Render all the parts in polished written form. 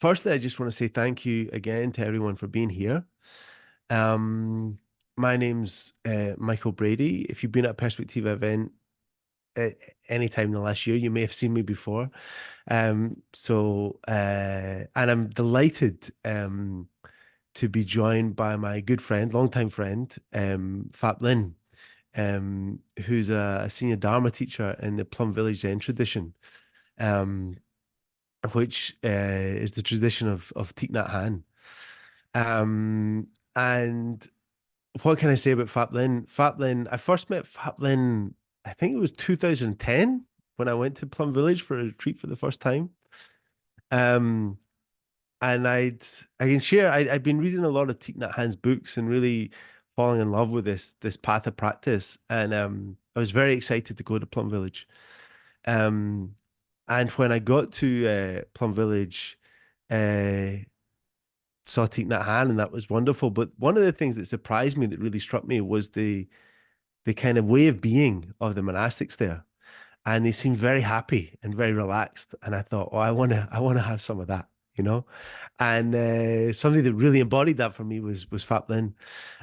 firstly, I just want to say thank you again to everyone for being here. Um, my name's Michael Brady. If you've been at a Perspectiva event at any time in the last year, you may have seen me before. And I'm delighted to be joined by my good friend, longtime friend, Phap Linh, who's a senior Dharma teacher in the Plum Village Zen Tradition, um, which is the tradition of Thich Nhat Hanh. And what can I say about Phap Linh? Phap Linh, I first met Phap Linh, I think it was 2010 when I went to Plum Village for a retreat for the first time. Um, and I can share, I'd been reading a lot of Thich Nhat Hanh's books and really falling in love with this path of practice. And I was very excited to go to Plum Village. Um, and when I got to Plum Village, uh, saw Thich Nhat Hanh, and that was wonderful. But one of the things that surprised me, that really struck me, was the kind of way of being of the monastics there, and they seemed very happy and very relaxed. And I thought, oh, I want to have some of that, you know. And somebody that really embodied that for me was Phap Linh,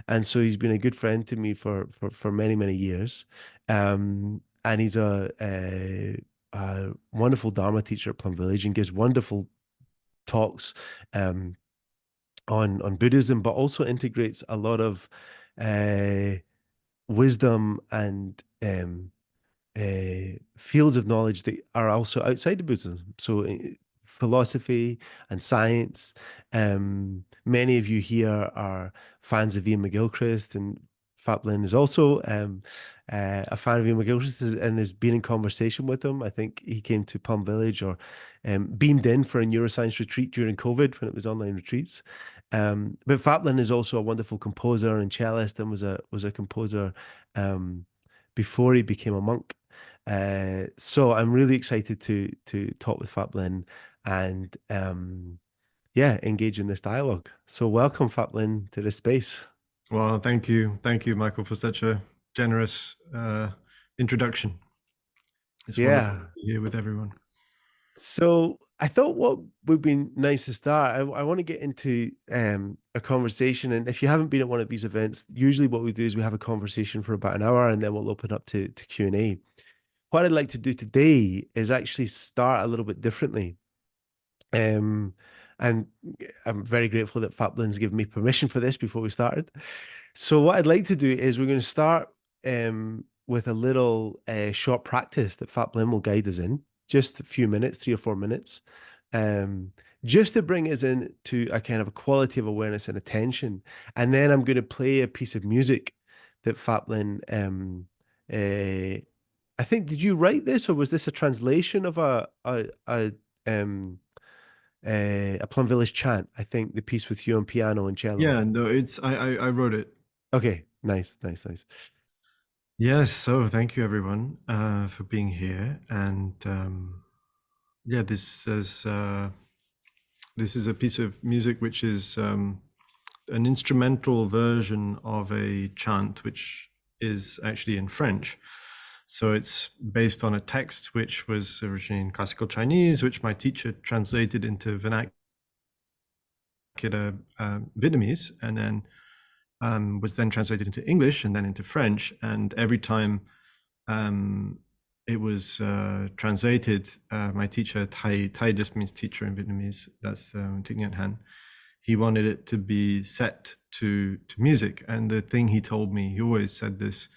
and so he's been a good friend to me for many years. And he's a wonderful Dharma teacher at Plum Village and gives wonderful talks. On Buddhism, but also integrates a lot of uh, wisdom and fields of knowledge that are also outside of Buddhism. So philosophy and science. Many of you here are fans of Ian McGilchrist, and Phap Linh is also a fan of Ian McGilchrist and has been in conversation with him. I think he came to Plum Village or beamed in for a neuroscience retreat during COVID when it was online retreats. But Phap Linh is also a wonderful composer and cellist, and was a composer before he became a monk. So I'm really excited to talk with Phap Linh and yeah, engage in this dialogue. So welcome, Phap Linh, to this space. Well, thank you, Michael, for such a generous introduction. It's wonderful to be here with everyone. So I thought what would be nice to start, I want to get into a conversation. And if you haven't been at one of these events, usually what we do is we have a conversation for about an hour and then we'll open up to Q&A. What I'd like to do today is actually start a little bit differently. And I'm very grateful that Phap Linh's given me permission for this before we started. So what I'd like to do is we're going to start with a little short practice that Phap Linh will guide us in, just a few minutes, 3 or 4 minutes, just to bring us into a kind of a quality of awareness and attention. And then I'm going to play a piece of music that Phap Linh, I think, did you write this, or was this a translation of a Plum Village chant? I think the piece with you on piano and cello. Yeah, no, it's I wrote it. Okay, nice. Yes, so thank you everyone for being here, and yeah, this is a piece of music which is an instrumental version of a chant which is actually in French. So it's based on a text which was originally in classical Chinese, which my teacher translated into vernacular Vietnamese, and then was then translated into English and then into French. And every time it was translated, my teacher, Thai just means teacher in Vietnamese, that's Thich Nhat Hanh, he wanted it to be set to music. And the thing he told me, he always said this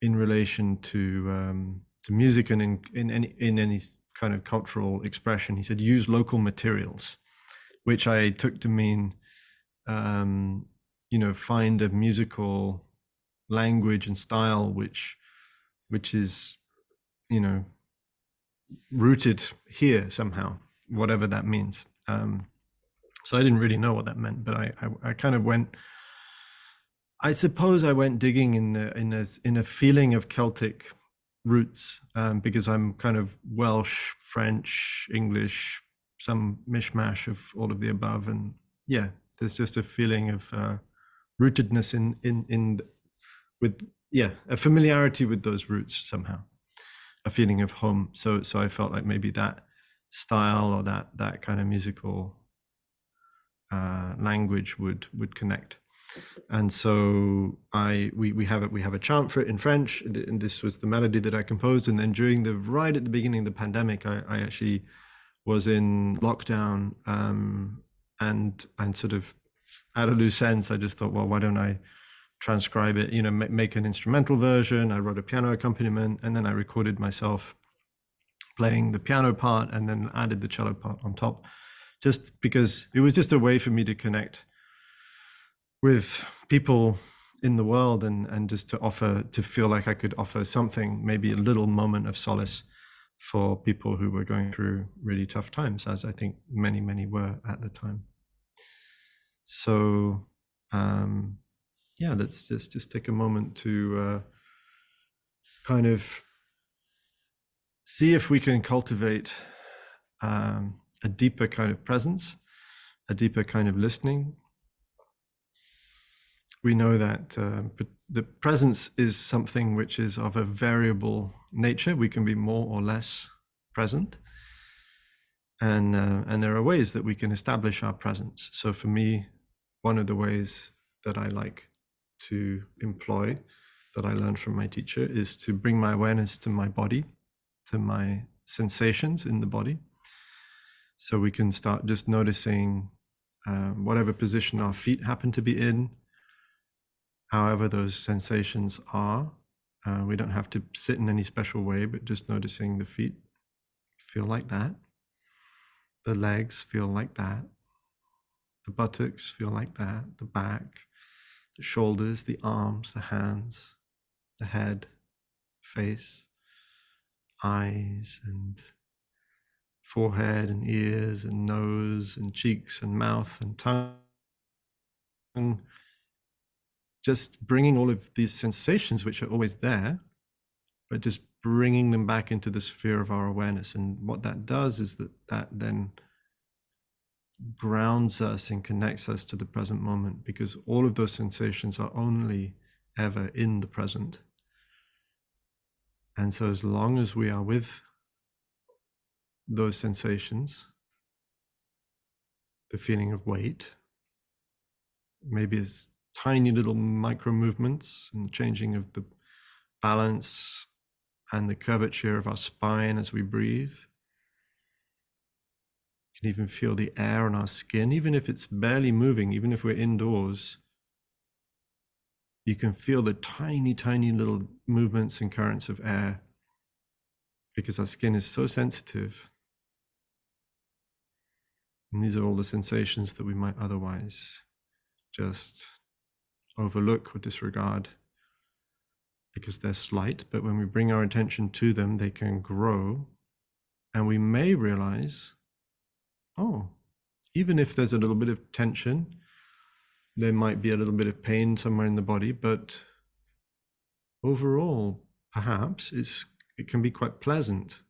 in relation to music and in any kind of cultural expression, he said, use local materials, which I took to mean, find a musical language and style which is, rooted here somehow, whatever that means. So I didn't really know what that meant, but I kind of went. I suppose I went digging in a feeling of Celtic roots, because I'm kind of Welsh, French, English, some mishmash of all of the above, and yeah, there's just a feeling of rootedness in with a familiarity with those roots somehow, a feeling of home. So I felt like maybe that style or that kind of musical language would connect. And so we have a chant for it in French, and this was the melody that I composed. And then right at the beginning of the pandemic, I actually was in lockdown, and sort of out of loose ends, I just thought, well, why don't I transcribe it? Make an instrumental version. I wrote a piano accompaniment, and then I recorded myself playing the piano part, and then added the cello part on top, just because it was just a way for me to connect with people in the world, and just to feel like I could offer something, maybe a little moment of solace for people who were going through really tough times, as I think many were at the time. So let's just take a moment to kind of see if we can cultivate a deeper kind of presence, a deeper kind of listening. We know that the presence is something which is of a variable nature. We can be more or less present. And there are ways that we can establish our presence. So for me, one of the ways that I like to employ, that I learned from my teacher, is to bring my awareness to my body, to my sensations in the body. So we can start just noticing whatever position our feet happen to be in, however those sensations are. We don't have to sit in any special way, but just noticing the feet feel like that. The legs feel like that. The buttocks feel like that. The back, the shoulders, the arms, the hands, the head, face, eyes, and forehead, and ears, and nose, and cheeks, and mouth, and tongue. Just bringing all of these sensations, which are always there, but just bringing them back into the sphere of our awareness. And what that does is that then grounds us and connects us to the present moment, because all of those sensations are only ever in the present. And so as long as we are with those sensations, the feeling of weight, maybe as tiny little micro movements and changing of the balance and the curvature of our spine as we breathe. You can even feel the air on our skin, even if it's barely moving, even if we're indoors. You can feel the tiny little movements and currents of air, because our skin is so sensitive. And these are all the sensations that we might otherwise just overlook or disregard because they're slight. But when we bring our attention to them, they can grow. And we may realize, oh, even if there's a little bit of tension, there might be a little bit of pain somewhere in the body, but overall, perhaps it can be quite pleasant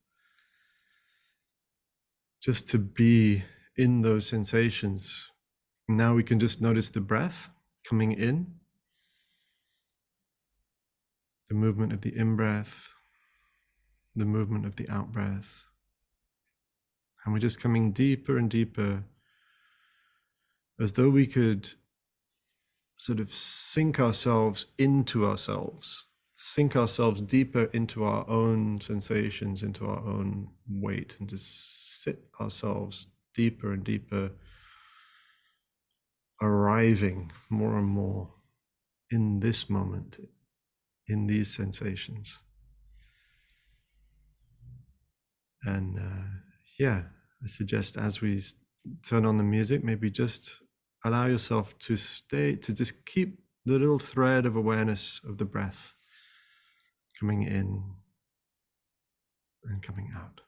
just to be in those sensations. Now we can just notice the breath coming in, the movement of the in-breath, the movement of the out-breath. And we're just coming deeper and deeper, as though we could sort of sink ourselves into ourselves, sink ourselves deeper into our own sensations, into our own weight, and just sit ourselves deeper and deeper, arriving more and more in this moment, in these sensations. And I suggest as we turn on the music, maybe just allow yourself to just keep the little thread of awareness of the breath coming in and coming out.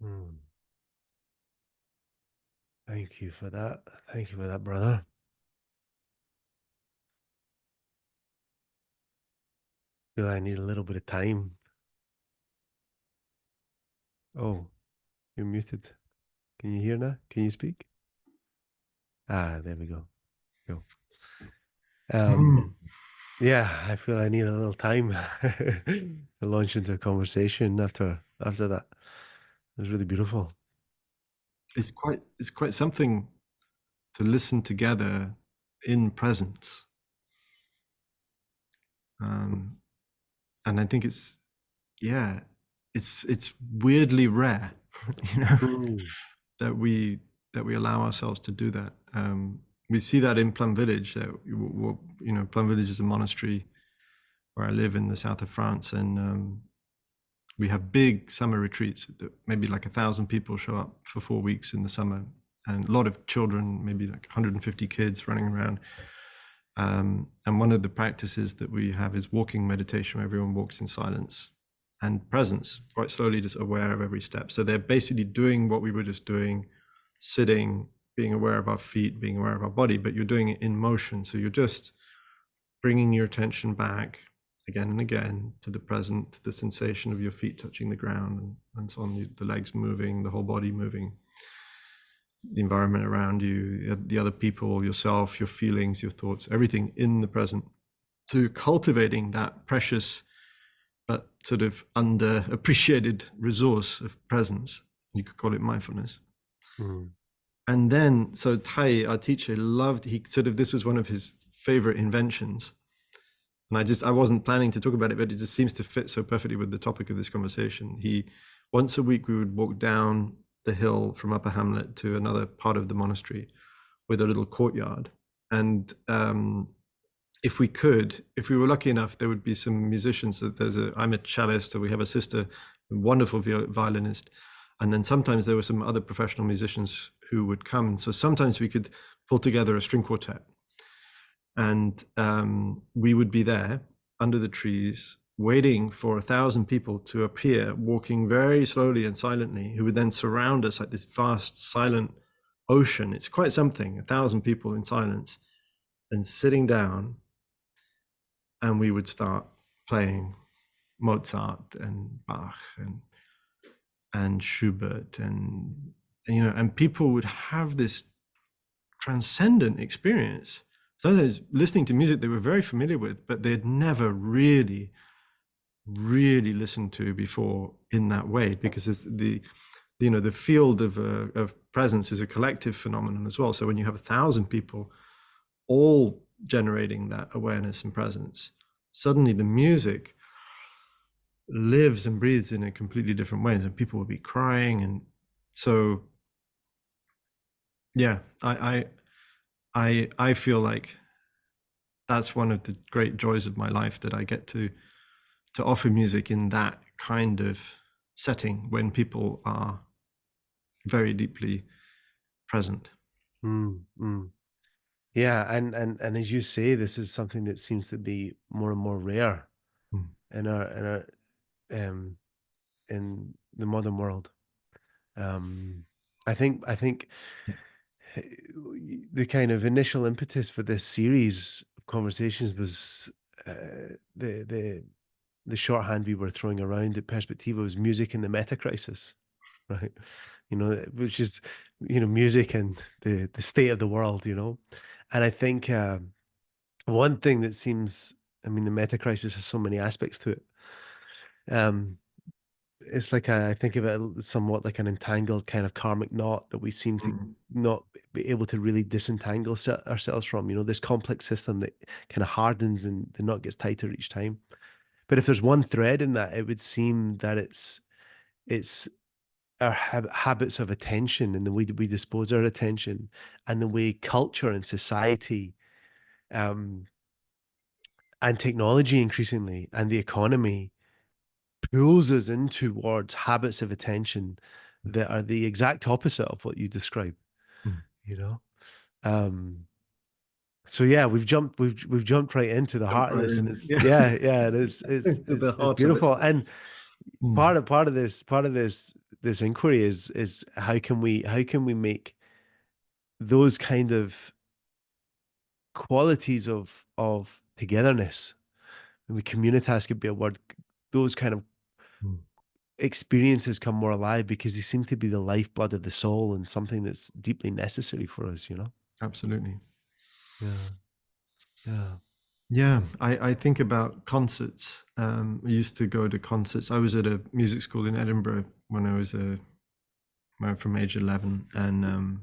Mm. Thank you for that. Thank you for that, brother. Feel I need a little bit of time. Oh, you're muted. Can you hear now? Can you speak? Ah, there we go. Go. Mm. Yeah, I feel I need a little time to launch into a conversation after that. It was really beautiful. It's quite something to listen together in presence. And I think it's weirdly rare, you know, Mm. that we allow ourselves to do that. We see that in Plum Village. Plum Village is a monastery where I live in the south of France, and we have big summer retreats that maybe like 1,000 people show up for 4 weeks in the summer, and a lot of children, maybe like 150 kids running around. And one of the practices that we have is walking meditation, where everyone walks in silence and presence, quite slowly, just aware of every step. So they're basically doing what we were just doing, sitting, being aware of our feet, being aware of our body, but you're doing it in motion. So you're just bringing your attention back again and again to the present, to the sensation of your feet touching the ground, and so on, the legs moving, the whole body moving, the environment around you, the other people, yourself, your feelings, your thoughts, everything in the present, to cultivating that precious but sort of underappreciated resource of presence. You could call it mindfulness. Mm. And then, so Tai, our teacher, this was one of his favorite inventions. And I wasn't planning to talk about it, but it just seems to fit so perfectly with the topic of this conversation. Once a week, we would walk down the hill from Upper Hamlet to another part of the monastery with a little courtyard. And if we were lucky enough, there would be some musicians. I'm a cellist, so we have a sister, a wonderful violinist. And then sometimes there were some other professional musicians who would come. So sometimes we could pull together a string quartet. And we would be there under the trees, waiting for 1,000 people to appear, walking very slowly and silently, who would then surround us like this vast, silent ocean. It's quite something, 1,000 people in silence, and sitting down, and we would start playing Mozart and Bach and Schubert, and people would have this transcendent experience. Sometimes listening to music they were very familiar with, but they'd never really listened to before in that way, because it's the field of presence is a collective phenomenon as well. So when you have 1,000 people all generating that awareness and presence, suddenly the music lives and breathes in a completely different way, and people will be crying. And so yeah, I feel like that's one of the great joys of my life, that I get to offer music in that kind of setting when people are very deeply present. Yeah, and as you say, this is something that seems to be more and more rare Mm. in our in the modern world. I think Yeah. the kind of initial impetus for this series of conversations was the shorthand we were throwing around at Perspectiva was music in the meta crisis, right? Which is music and the state of the world, and I think one thing that seems, I mean, the meta crisis has so many aspects to it. Um, it's like I think of it somewhat like an entangled kind of karmic knot that we seem to Mm. not be able to really disentangle ourselves from. This complex system that kind of hardens and the knot gets tighter each time. But if there's one thread in that, it would seem that it's our habits of attention and the way that we dispose our attention and the way culture and society um, and technology increasingly and the economy pulls us in towards habits of attention that are the exact opposite of what you describe, Mm. you know? Um, so yeah, we've jumped right into the Jump heart of right this, and in. it's Yeah. yeah, yeah, it is it's The it's heart of it. beautiful. And Mm. part of this this inquiry is how can we make those kind of qualities of togetherness, maybe communitas could be a word, those kind of Mm. experiences come more alive because they seem to be the lifeblood of the soul and something that's deeply necessary for us, you know? Absolutely. Yeah. Yeah. Yeah, I think about concerts. I used to go to concerts. I was at a music school in Edinburgh when I was from age 11, and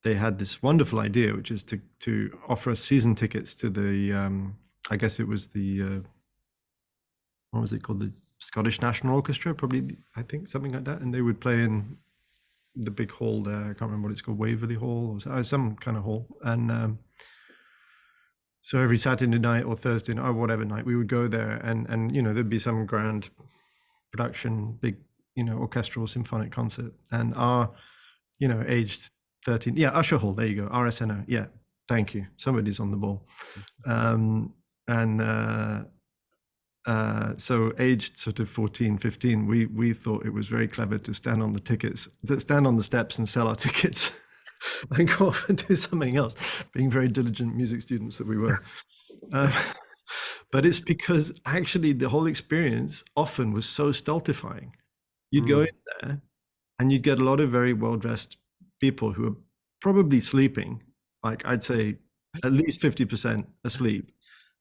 they had this wonderful idea, which is to offer us season tickets to the I guess it was the what was it called, the Scottish National Orchestra, probably, I think, something like that, and they would play in the big hall there. I can't remember what it's called, Waverley Hall or some kind of hall, and so every Saturday night or Thursday night or whatever night, we would go there, and there'd be some grand production, big orchestral symphonic concert, and our aged 13, yeah, Usher Hall, there you go, RSNO, yeah, thank you, somebody's on the ball. And so aged sort of 14, 15, we thought it was very clever to stand on the steps and sell our tickets and go off and do something else, being very diligent music students that we were. But it's because actually the whole experience often was so stultifying. You'd go in there and you'd get a lot of very well-dressed people who are probably sleeping, like I'd say at least 50% asleep.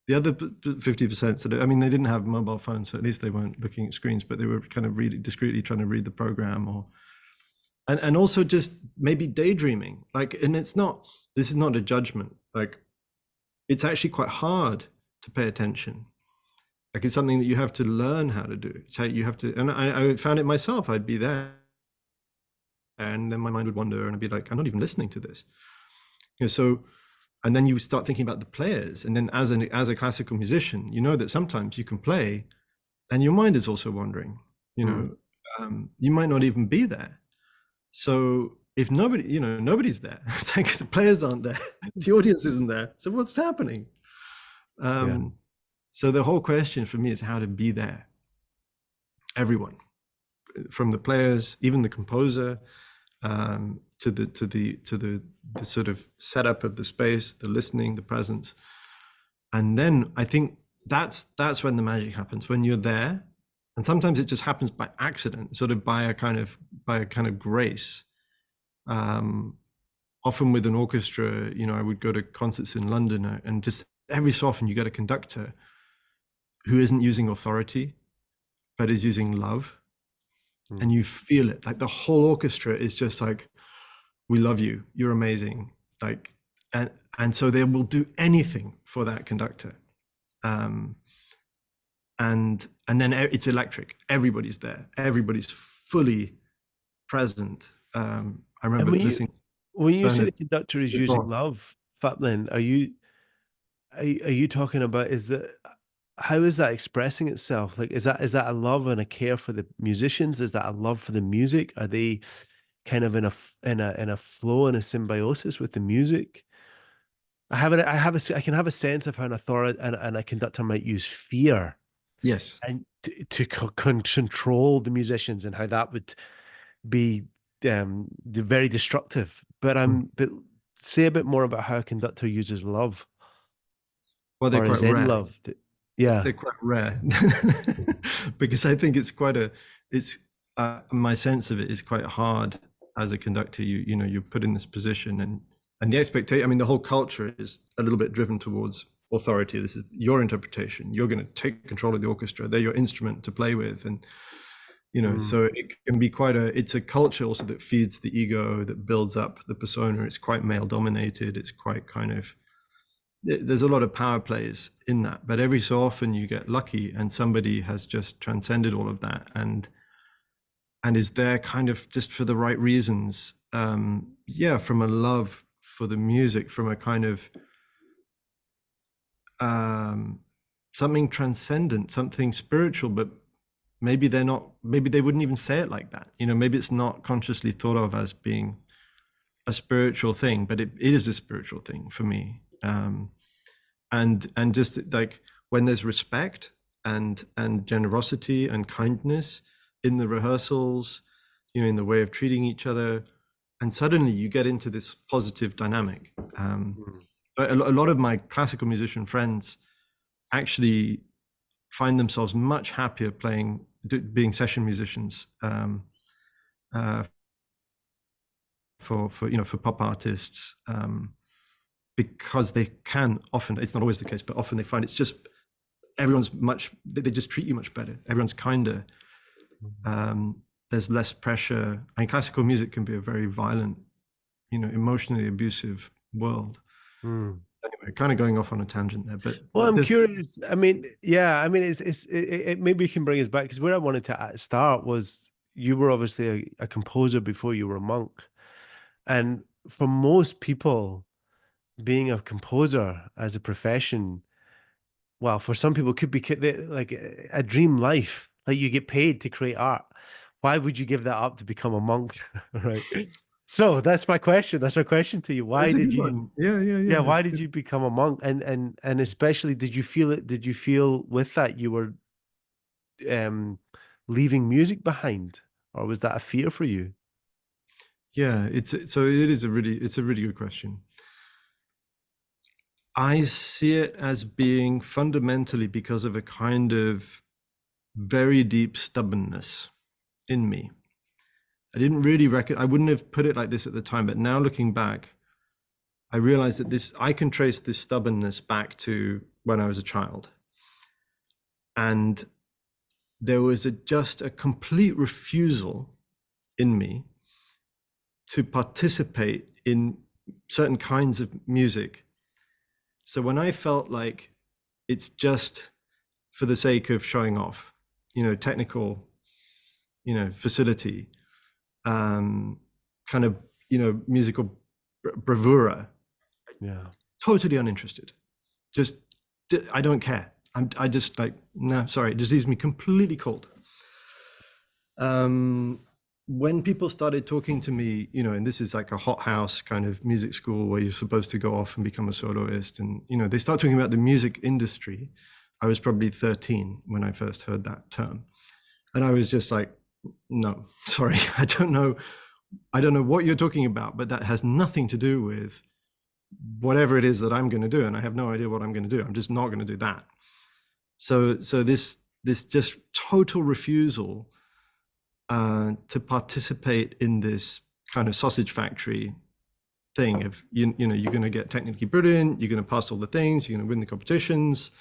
The other 50% sort of, I mean, they didn't have mobile phones, so at least they weren't looking at screens, but they were kind of really discreetly trying to read the program, and also just maybe daydreaming. Like, and this is not a judgment. Like, it's actually quite hard to pay attention. Like, it's something that you have to learn how to do. It's how you have to, and I found it myself. I'd be there, and then my mind would wander, and I'd be like, I'm not even listening to this. So, and then you start thinking about the players, and then as a classical musician, you know that sometimes you can play, and your mind is also wandering. You might not even be there. So if nobody's there, it's like the players aren't there, the audience isn't there. So what's happening? So the whole question for me is how to be there. Everyone, from the players, even the composer, to the sort of setup of the space, the listening, the presence. And then I think that's when the magic happens, when you're there. And sometimes it just happens by accident, sort of by a kind of grace. Often with an orchestra, I would go to concerts in London, and just every so often you get a conductor who isn't using authority, but is using love. And you feel it, like the whole orchestra is just like, we love you, you're amazing. Like, and so they will do anything for that conductor. And then it's electric. Everybody's there. Everybody's fully present. I remember listening. When you say the conductor is using love, Phap Linh, are you talking about, how is that expressing itself? Like, is that a love and a care for the musicians? Is that a love for the music? Are they kind of in a flow and a symbiosis with the music? I can have a sense of how an authority and a conductor might use fear, yes, and to control the musicians, and how that would be very destructive. But say a bit more about how a conductor uses love. Well, they're Or quite is in rare. love. Yeah. They're quite rare. Because I think my sense of it is quite hard as a conductor. You're put in this position, and the expectation, I mean, the whole culture is a little bit driven towards authority. This is your interpretation. You're going to take control of the orchestra. They're your instrument to play with. And, so it can be it's a culture also that feeds the ego, that builds up the persona. It's quite male dominated. It's quite there's a lot of power plays in that, but every so often you get lucky and somebody has just transcended all of that and is there kind of just for the right reasons. From a love for the music, from a kind of something transcendent, something spiritual, but maybe they wouldn't even say it like that. Maybe it's not consciously thought of as being a spiritual thing, but it is a spiritual thing for me. And just like when there's respect and generosity and kindness, in the rehearsals, in the way of treating each other. And suddenly you get into this positive dynamic. A lot of my classical musician friends actually find themselves much happier being session musicians for pop artists, because they can often, it's not always the case, but often they find it's just they just treat you much better. Everyone's kinder. There's less pressure. And classical music can be a very violent, emotionally abusive world. Anyway, kind of going off on a tangent there, but well, I'm curious. I mean, yeah, I mean, it maybe can bring us back, because where I wanted to start was you were obviously a composer before you were a monk, and for most people, being a composer as a profession, well, for some people, could be like a dream life. Like, you get paid to create art. Why would you give that up to become a monk? Right. So that's my question. That's my question to you. Why that's a did good you? one. Yeah. Yeah, That's why did you become a monk? And especially, did you feel it? Did you feel with that you were leaving music behind, or was that a fear for you? Yeah, it's a really good question. I see it as being fundamentally because of a kind of very deep stubbornness in me. I didn't really I wouldn't have put it like this at the time, but now looking back, I realized that I can trace this stubbornness back to when I was a child. And there was just a complete refusal in me to participate in certain kinds of music. So when I felt like it's just for the sake of showing off, technical, facility, kind of, musical bravura, Yeah. totally uninterested. Just, I don't care. I just like, no, sorry, it just leaves me completely cold. When people started talking to me, and this is like a hothouse kind of music school where you're supposed to go off and become a soloist, and they start talking about the music industry. I was probably 13 when I first heard that term, and I was just like, no, sorry, I don't know what you're talking about, but that has nothing to do with whatever it is that I'm going to do, and I have no idea what I'm going to do. I'm just not going to do that. So this just total refusal to participate in this kind of sausage factory thing of you're going to get technically brilliant, you're going to pass all the things, you're going to win the competitions,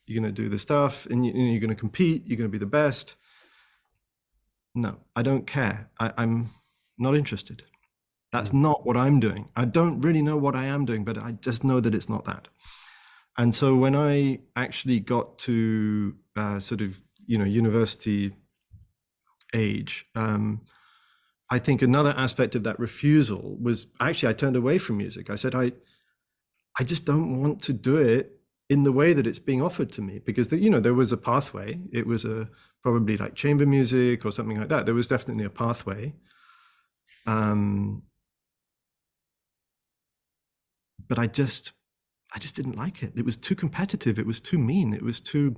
you're going to do the stuff, and you're going to compete, you're going to be the best. No, I don't care. I'm not interested. That's not what I'm doing. I don't really know what I am doing, but I just know that it's not that. And so when I actually got to sort of university age, I think another aspect of that refusal was actually I turned away from music. I said I just don't want to do it in the way that it's being offered to me, because there was a pathway. It was probably like chamber music or something like that. There was definitely a pathway. But I just didn't like it. It was too competitive. It was too mean. It was too.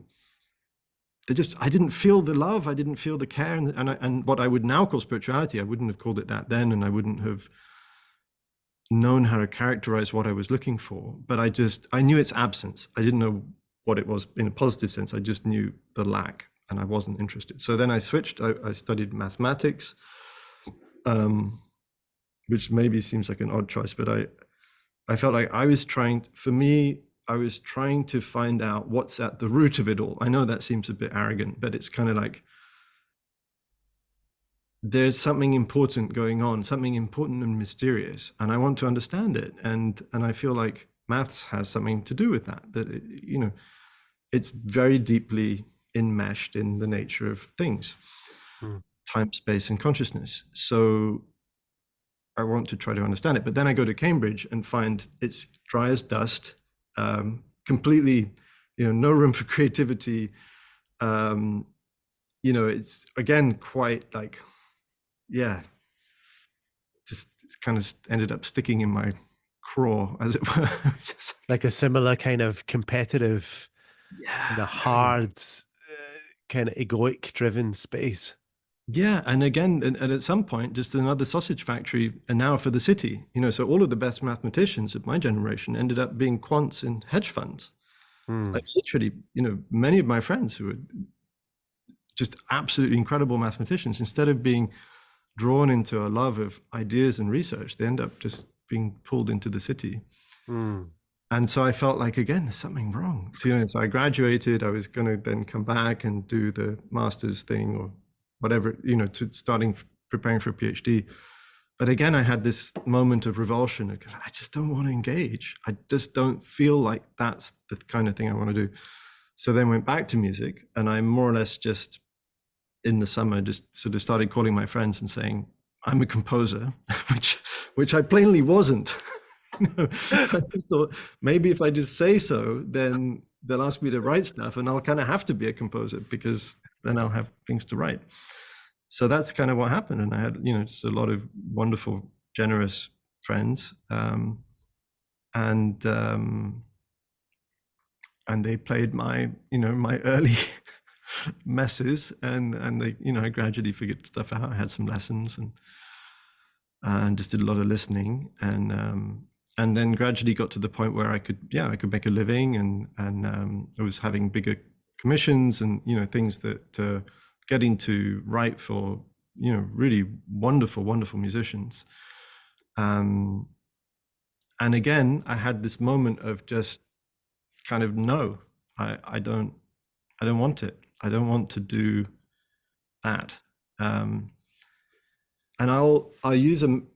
I didn't feel the love. I didn't feel the care, and what I would now call spirituality. I wouldn't have called it that then, and I wouldn't have known how to characterize what I was looking for. But I knew its absence. I didn't know what it was in a positive sense. I just knew the lack, and I wasn't interested. So then I switched. I studied mathematics, which maybe seems like an odd choice, but I felt like I was trying to find out what's at the root of it all. I know that seems a bit arrogant, but it's kind of like there's something important going on, something important and mysterious, and I want to understand it. And I feel like maths has something to do with that. It's very deeply enmeshed in the nature of things, time, space, and consciousness. So I want to try to understand it. But then I go to Cambridge and find it's dry as dust, completely, no room for creativity. It's again quite like, yeah, just kind of ended up sticking in my craw, as it were. Just like a similar kind of competitive, yeah, hard, kind of egoic driven space. Yeah, and again, and at some point, just another sausage factory, and now for the city. So all of the best mathematicians of my generation ended up being quants in hedge funds. Mm, Like literally, many of my friends who were just absolutely incredible mathematicians, instead of being drawn into a love of ideas and research, they end up just being pulled into the city. mm, And so I felt like, again, there's something wrong. So I graduated. I was going to then come back and do the master's thing or whatever, to preparing for a PhD. But again, I had this moment of revulsion. I just don't want to engage. I just don't feel like that's the kind of thing I want to do. So then went back to music, and I more or less just in the summer just sort of started calling my friends and saying, I'm a composer, which I plainly wasn't. I just thought maybe if I just say so, then they'll ask me to write stuff, and I'll kind of have to be a composer because then I'll have things to write. So that's kind of what happened, and I had just a lot of wonderful, generous friends, and they played my my early messes, and they I gradually figured stuff out. I had some lessons and just did a lot of listening, and then gradually got to the point where I could make a living, and I was having bigger commissions and things that getting to write for really wonderful musicians. And again, I had this moment of just kind of no, I don't want it. I don't want to do that. And I'll use them.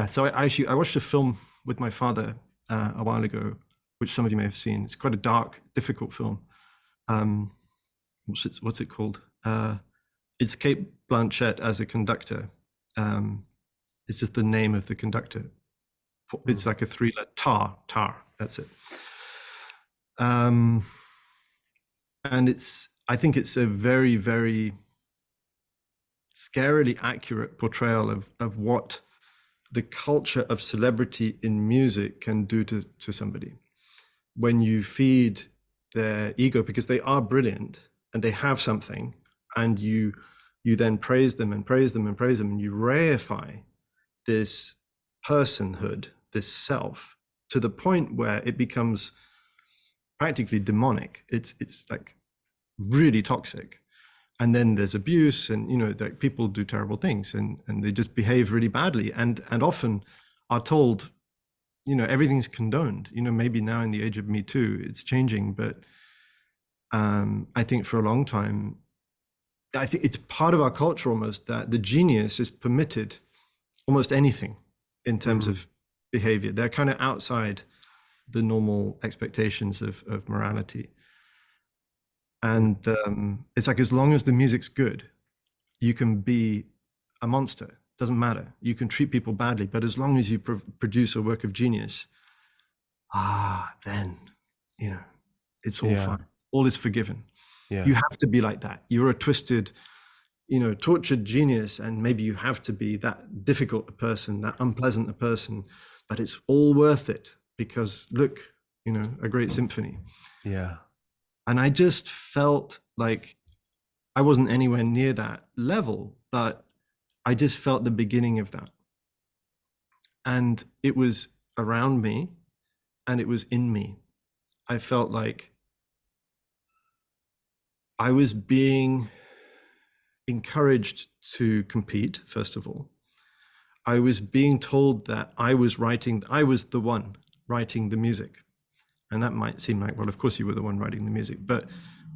So I watched a film with my father a while ago, which some of you may have seen. It's quite a dark, difficult film. What's it called? It's Kate Blanchett as a conductor. It's just the name of the conductor. It's like a three-letter tar. That's it. And I think it's a very, very scarily accurate portrayal of what the culture of celebrity in music can do to somebody when you feed their ego, because they are brilliant and they have something, and you then praise them and praise them and praise them, and you reify this personhood, this self, to the point where it becomes practically demonic. It's like really toxic. And then there's abuse, and that people do terrible things, and they just behave really badly, and often are told everything's condoned. Maybe now in the age of Me Too it's changing, but I think for a long time, I think it's part of our culture almost that the genius is permitted almost anything in terms of behavior. They're kind of outside the normal expectations of morality. And it's like, as long as the music's good, you can be a monster. Doesn't matter. You can treat people badly, but as long as you produce a work of genius, then it's all fine. All is forgiven. Yeah. You have to be like that. You're a twisted, tortured genius, and maybe you have to be that difficult a person, that unpleasant a person, but it's all worth it because look, a great symphony. Yeah. And I just felt like I wasn't anywhere near that level, but I just felt the beginning of that. And it was around me and it was in me. I felt like I was being encouraged to compete, first of all. I was being told that I was the one writing the music. And that might seem like, well, of course you were the one writing the music. But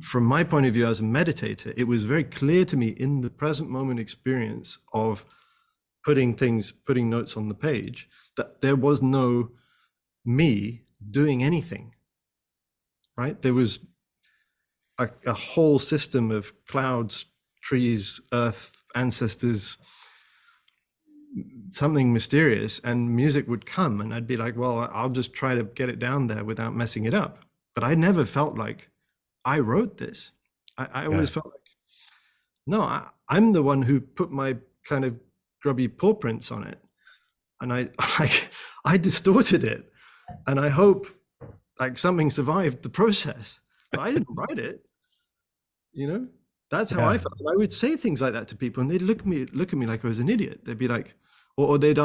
from my point of view as a meditator, it was very clear to me in the present moment experience of putting notes on the page, that there was no me doing anything, right? There was a whole system of clouds, trees, earth, ancestors, something mysterious, and music would come, and I'd be like, well, I'll just try to get it down there without messing it up. But I never felt like I wrote this. I always felt like, no, I'm the one who put my kind of grubby paw prints on it, and I distorted it, and I hope like something survived the process, but I didn't write it. You know, that's how I Yeah. felt. And I would say things like that to people, and they'd look at me like I was an idiot. They'd be like, or they'd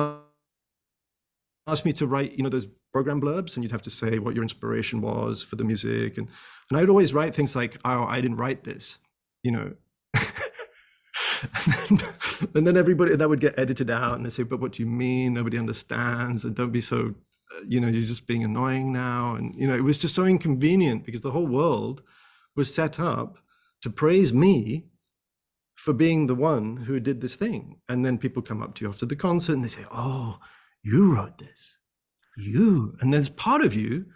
ask me to write, those program blurbs, and you'd have to say what your inspiration was for the music, and I would always write things like, "Oh, I didn't write this," you know. and then everybody that would get edited out, and they say, "But what do you mean? Nobody understands, and don't be so, you're just being annoying now." And it was just so inconvenient because the whole world was set up to praise me for being the one who did this thing. And then people come up to you after the concert and they say, "Oh, you wrote this, and there's part of you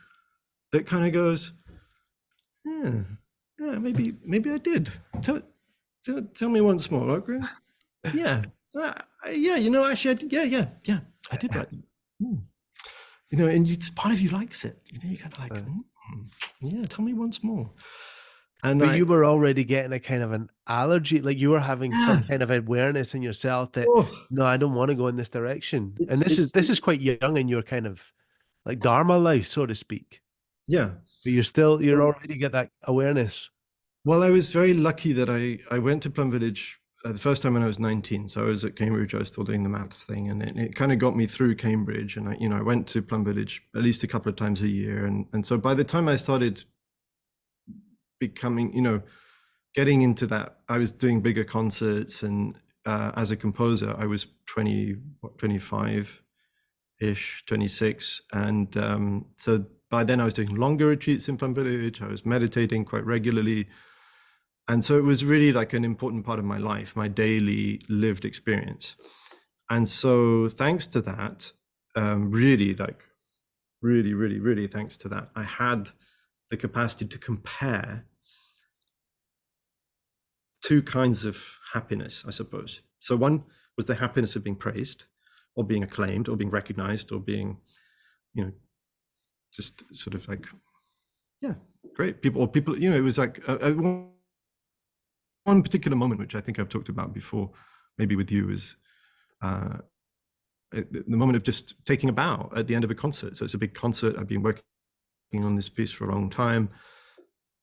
that kind of goes, yeah, maybe I did. Tell me once more, Lachlan. Yeah, yeah. Actually, I did. Yeah. I did write. And part of you likes it. You're kind of like, yeah. Tell me once more. And But you were already getting a kind of an allergy, like you were having some yeah. kind of awareness in yourself that Oh, no, I don't want to go in this direction. And it's this is quite young in your kind of like Dharma life, so to speak. yeah. But you're already get that awareness. Well, I was very lucky that I went to Plum Village the first time when I was 19. So I was at Cambridge. I was still doing the maths thing, and it kind of got me through Cambridge. And I went to Plum Village at least a couple of times a year. And so by the time I started becoming, getting into that, I was doing bigger concerts, and as a composer, I was 25-ish, 26, and so by then I was doing longer retreats in Plum Village. I was meditating quite regularly. And so it was really like an important part of my life, my daily lived experience. And so thanks to that, really thanks to that, I had the capacity to compare two kinds of happiness, I suppose. So one was the happiness of being praised or being acclaimed or being recognized or being, just sort of like, yeah, great. People, it was like one particular moment, which I think I've talked about before, maybe with you, is the moment of just taking a bow at the end of a concert. So it's a big concert. I've been working on this piece for a long time.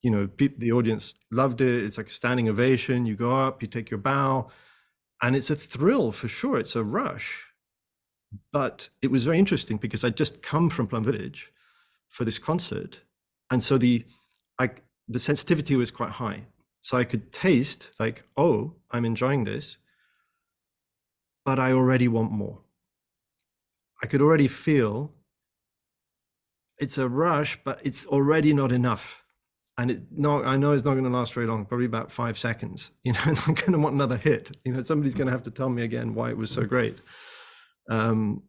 The audience loved it. It's like a standing ovation. You go up, you take your bow, and it's a thrill for sure. It's a rush. But it was very interesting because I'd just come from Plum Village for this concert. And so the sensitivity was quite high. So I could taste like, oh, I'm enjoying this, but I already want more. I could already feel it's a rush, but it's already not enough. And I know it's not going to last very long, probably about 5 seconds. And I'm going to want another hit. Somebody's going to have to tell me again why it was so great. And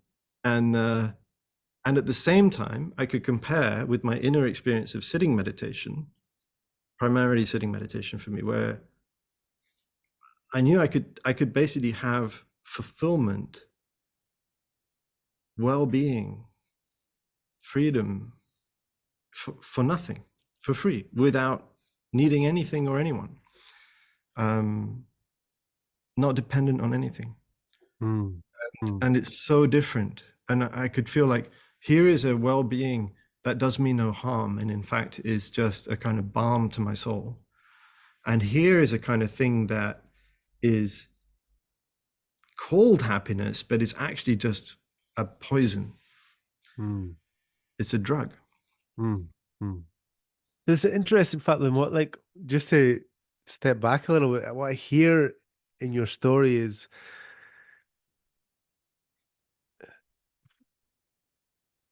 at the same time, I could compare with my inner experience of sitting meditation, primarily sitting meditation for me, where I knew I could basically have fulfillment, well-being, freedom for nothing, for free, without needing anything or anyone, not dependent on anything. And it's so different. And I could feel like here is a well-being that does me no harm, and in fact is just a kind of balm to my soul. And here is a kind of thing that is called happiness, but it's actually just a poison. It's a drug. There's an interesting fact, then, just to step back a little bit, what I hear in your story is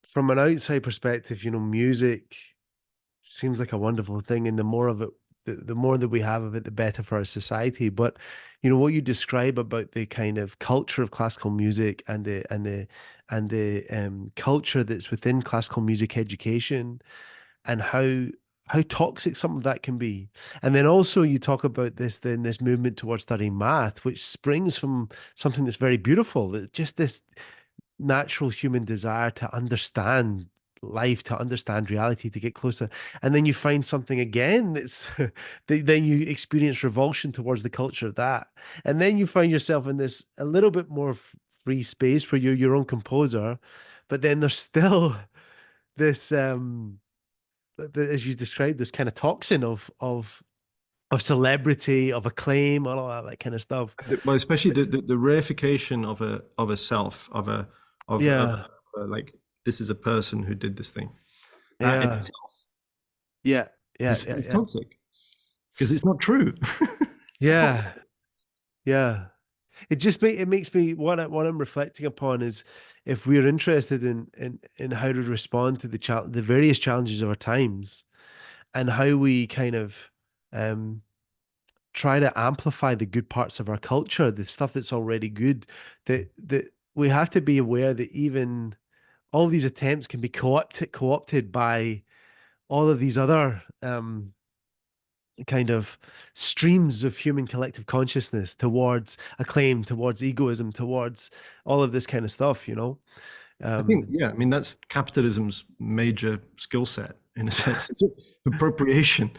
from an outside perspective, music seems like a wonderful thing, and the more of it, the more that we have of it, the better for our society. But what you describe about the kind of culture of classical music and the culture that's within classical music education, and how toxic some of that can be. And then also you talk about this movement towards studying math, which springs from something that's very beautiful, that just this natural human desire to understand life, to understand reality, to get closer. And then you find something again that's then you experience revulsion towards the culture of that. And then you find yourself in this a little bit more free space where you're your own composer, but then there's still this as you described, this kind of toxin of of celebrity, of acclaim, all of that kind of stuff. Well, especially the reification of a self, of Yeah, like, this is a person who did this thing. That in yeah, itself yeah, yeah, yeah, is yeah, toxic because it's not true. It's not. yeah, yeah. It makes me what I'm reflecting upon is if we're interested in how to respond to the various challenges of our times and how we kind of um try to amplify the good parts of our culture, the stuff that's already good, that we have to be aware that even all these attempts can be co-opted by all of these other kind of streams of human collective consciousness towards acclaim, towards egoism, towards all of this kind of stuff, you know? I think, Um, yeah, I mean, that's capitalism's major skill set in a sense. It's appropriation,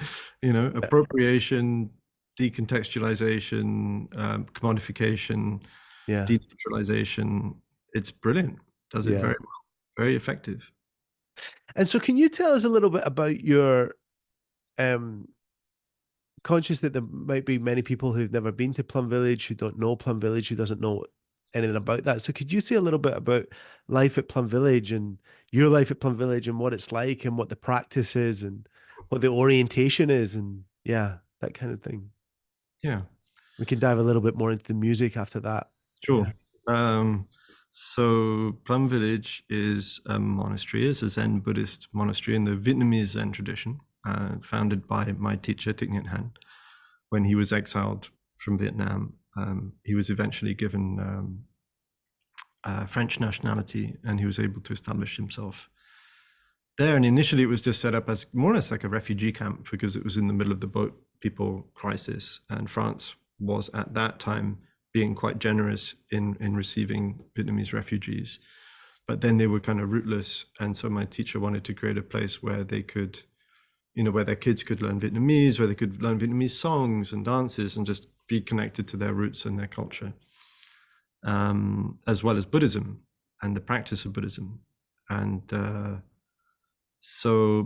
yeah, appropriation, decontextualization, commodification, yeah, denaturalization. It's brilliant. Does it yeah. very well, very effective. And so can you tell us a little bit about your um conscious that there might be many people who've never been to Plum Village, who don't know Plum Village, who doesn't know anything about that. So could you say a little bit about life at Plum Village and your life at Plum Village and what it's like and what the practice is and what the orientation is and yeah, that kind of thing. Yeah, We can dive a little bit more into the music after that. sure. Yeah. So Plum Village is a monastery. It's a Zen Buddhist monastery in the Vietnamese Zen tradition, founded by my teacher, Thich Nhat Hanh. When he was exiled from Vietnam, he was eventually given French nationality, and he was able to establish himself there. And initially, it was just set up as more or less like a refugee camp because it was in the middle of the boat people crisis, and France was at that time being quite generous in receiving Vietnamese refugees. But then they were kind of rootless, and so my teacher wanted to create a place where they could, where their kids could learn Vietnamese, where they could learn Vietnamese songs and dances and just be connected to their roots and their culture, as well as Buddhism and the practice of Buddhism. And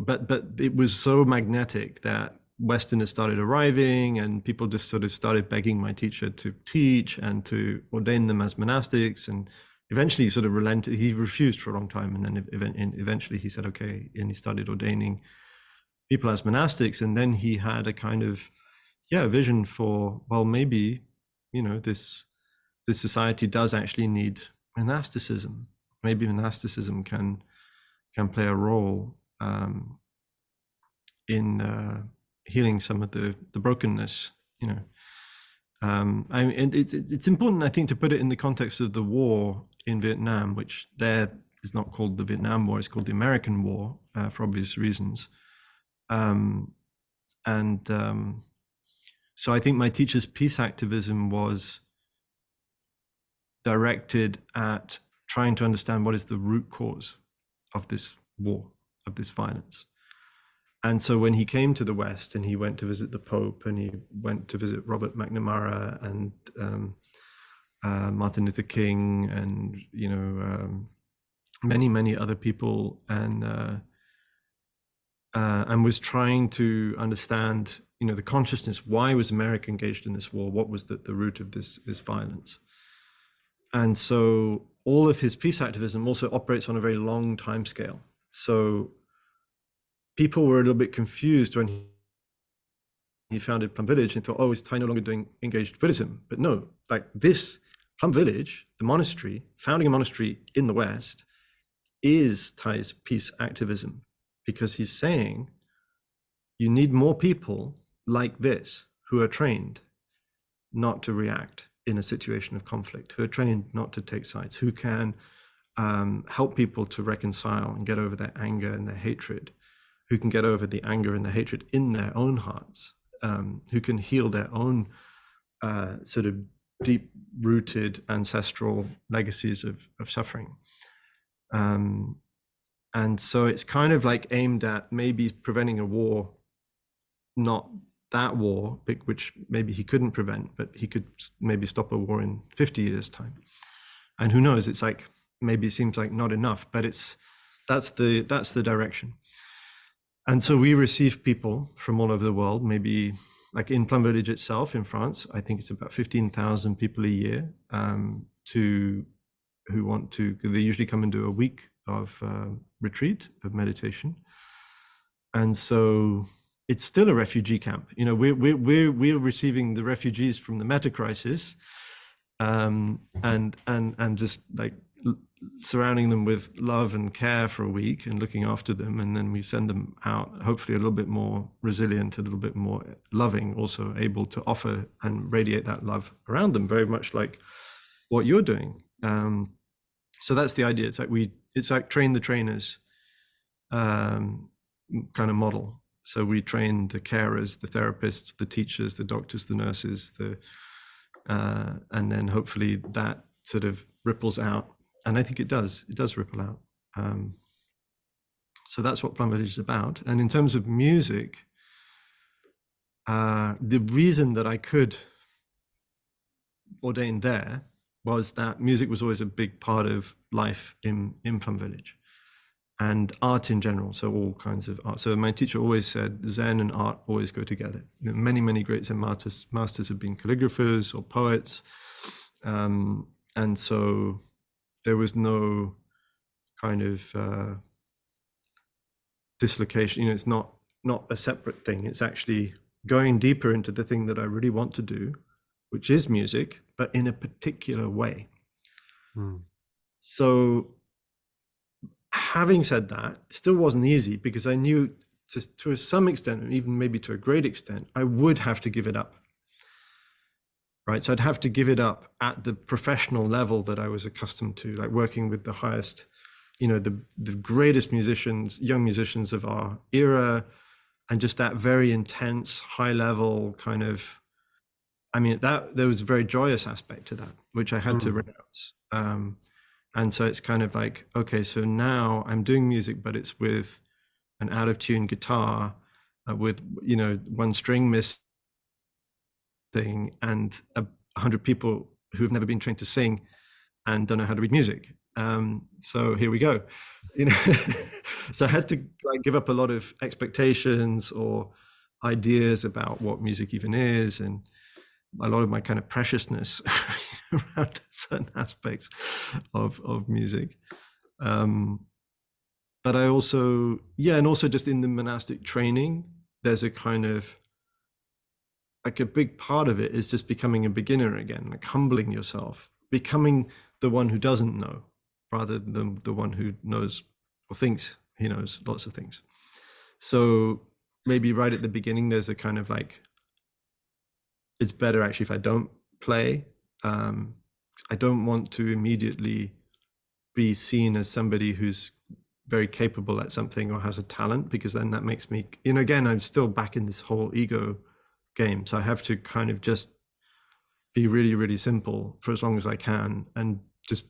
but it was so magnetic that Westerners started arriving, and people just sort of started begging my teacher to teach and to ordain them as monastics. And eventually, he sort of relented. He refused for a long time, and then eventually he said, "Okay," and he started ordaining people as monastics. And then he had a kind of vision for, well, maybe this society does actually need monasticism. Maybe monasticism can play a role in healing some of the brokenness. And it's important, I think, to put it in the context of the war in Vietnam, which there is not called the Vietnam War; it's called the American War for obvious reasons. So I think my teacher's peace activism was directed at trying to understand what is the root cause of this war, of this violence. And so when he came to the West and he went to visit the Pope and he went to visit Robert McNamara and Martin Luther King and many other people, and was trying to understand the consciousness. Why was America engaged in this war? What was the root of this violence? And so all of his peace activism also operates on a very long time scale. So people were a little bit confused when he founded Plum Village and thought, oh, is Thai no longer doing engaged Buddhism? But no, like this Plum Village, the monastery, founding a monastery in the West, is Thai's peace activism, because he's saying you need more people like this who are trained not to react in a situation of conflict, who are trained not to take sides, who can help people to reconcile and get over their anger and their hatred, who can get over the anger and the hatred in their own hearts, who can heal their own sort of deep-rooted ancestral legacies of suffering. And so it's kind of like aimed at maybe preventing a war, not that war, which maybe he couldn't prevent, but he could maybe stop a war in 50 years' time. And who knows? It's like, maybe it seems like not enough, but that's the direction. And so we receive people from all over the world, maybe like in Plum Village itself in France, I think it's about 15,000 people a year who want to. They usually come and do a week of retreat of meditation, and so it's still a refugee camp. You know, we're receiving the refugees from the meta crisis, and just like surrounding them with love and care for a week and looking after them, and then we send them out hopefully a little bit more resilient, a little bit more loving, also able to offer and radiate that love around them, very much like what you're doing. So that's the idea. It's like train the trainers kind of model. So we train the carers, the therapists, the teachers, the doctors, the nurses, and then hopefully that sort of ripples out. And I think it does ripple out. So that's what Plum Village is about. And in terms of music, the reason that I could ordain there was that music was always a big part of life in Plum Village, and art in general. So all kinds of art. So my teacher always said Zen and art always go together. You know, many great Zen masters have been calligraphers or poets. And so there was no kind of dislocation. You know, it's not a separate thing. It's actually going deeper into the thing that I really want to do, which is music, but in a particular way. So having said that, it still wasn't easy, because I knew to some extent, and even maybe to a great extent, I would have to give it up. Right. So I'd have to give it up at the professional level that I was accustomed to, like working with the highest, you know, the greatest musicians, young musicians of our era, and just that very intense, high level kind of, I mean, there was a very joyous aspect to that, which I had to renounce. And so it's kind of like, okay, so now I'm doing music, but it's with an out of tune guitar, with, you know, one string missing, and 100 people who've never been trained to sing and don't know how to read music. So here we go, you know. So I had to like give up a lot of expectations or ideas about what music even is, and a lot of my kind of preciousness around certain aspects of music. But I also, and also just in the monastic training, there's a kind of, like a big part of it is just becoming a beginner again, like humbling yourself, becoming the one who doesn't know, rather than the one who knows or thinks he knows lots of things. So maybe right at the beginning, there's a kind of like, it's better actually if I don't play. I don't want to immediately be seen as somebody who's very capable at something or has a talent, because then that makes me, you know, again, I'm still back in this whole ego game. So I have to kind of just be really, really simple for as long as I can, and just,